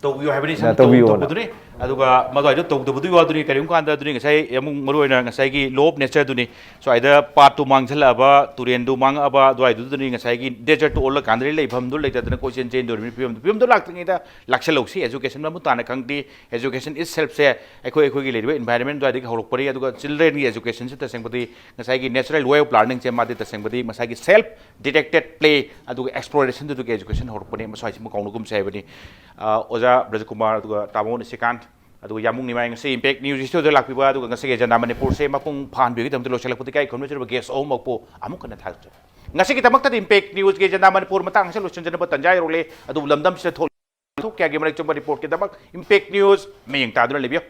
tawbiyo habani san tawbuduni aduga madai tawdubudu waduni karim kanda duni ngasai amung maroina ngasai gi law of nature duni so aida part to mangthala ba turen du mang aba dwai du duni ngasai gi desert to all kandri leifam du leitadana question change dori pm du laktingi da lakshaloksi education ma mutana kangdi education is self se ekoi gi leiba environment dwai gi horok pari aduga children gi education se tasengpati ngasai gi natural way of learning che ma de tasengpati masai gi self detected play aduga exploration du education horok pani masai si mu kaunu gum sai bani oja Brajakumar aduga tamo Nisikanta aduga yamung Nemai ngasi impact news studio lakpiba aduga ngasi agenda Manipur se mapung phan bi gi tamtu loselakpati kai khomne chirba guest o mokpo amuk kana thal ngasi gi tamakta impact news ge agenda Manipur matang se losen jana tanjai role adu lamdam se thol kya ge marik chomba report ke damak impact news meyang ta duna lebyo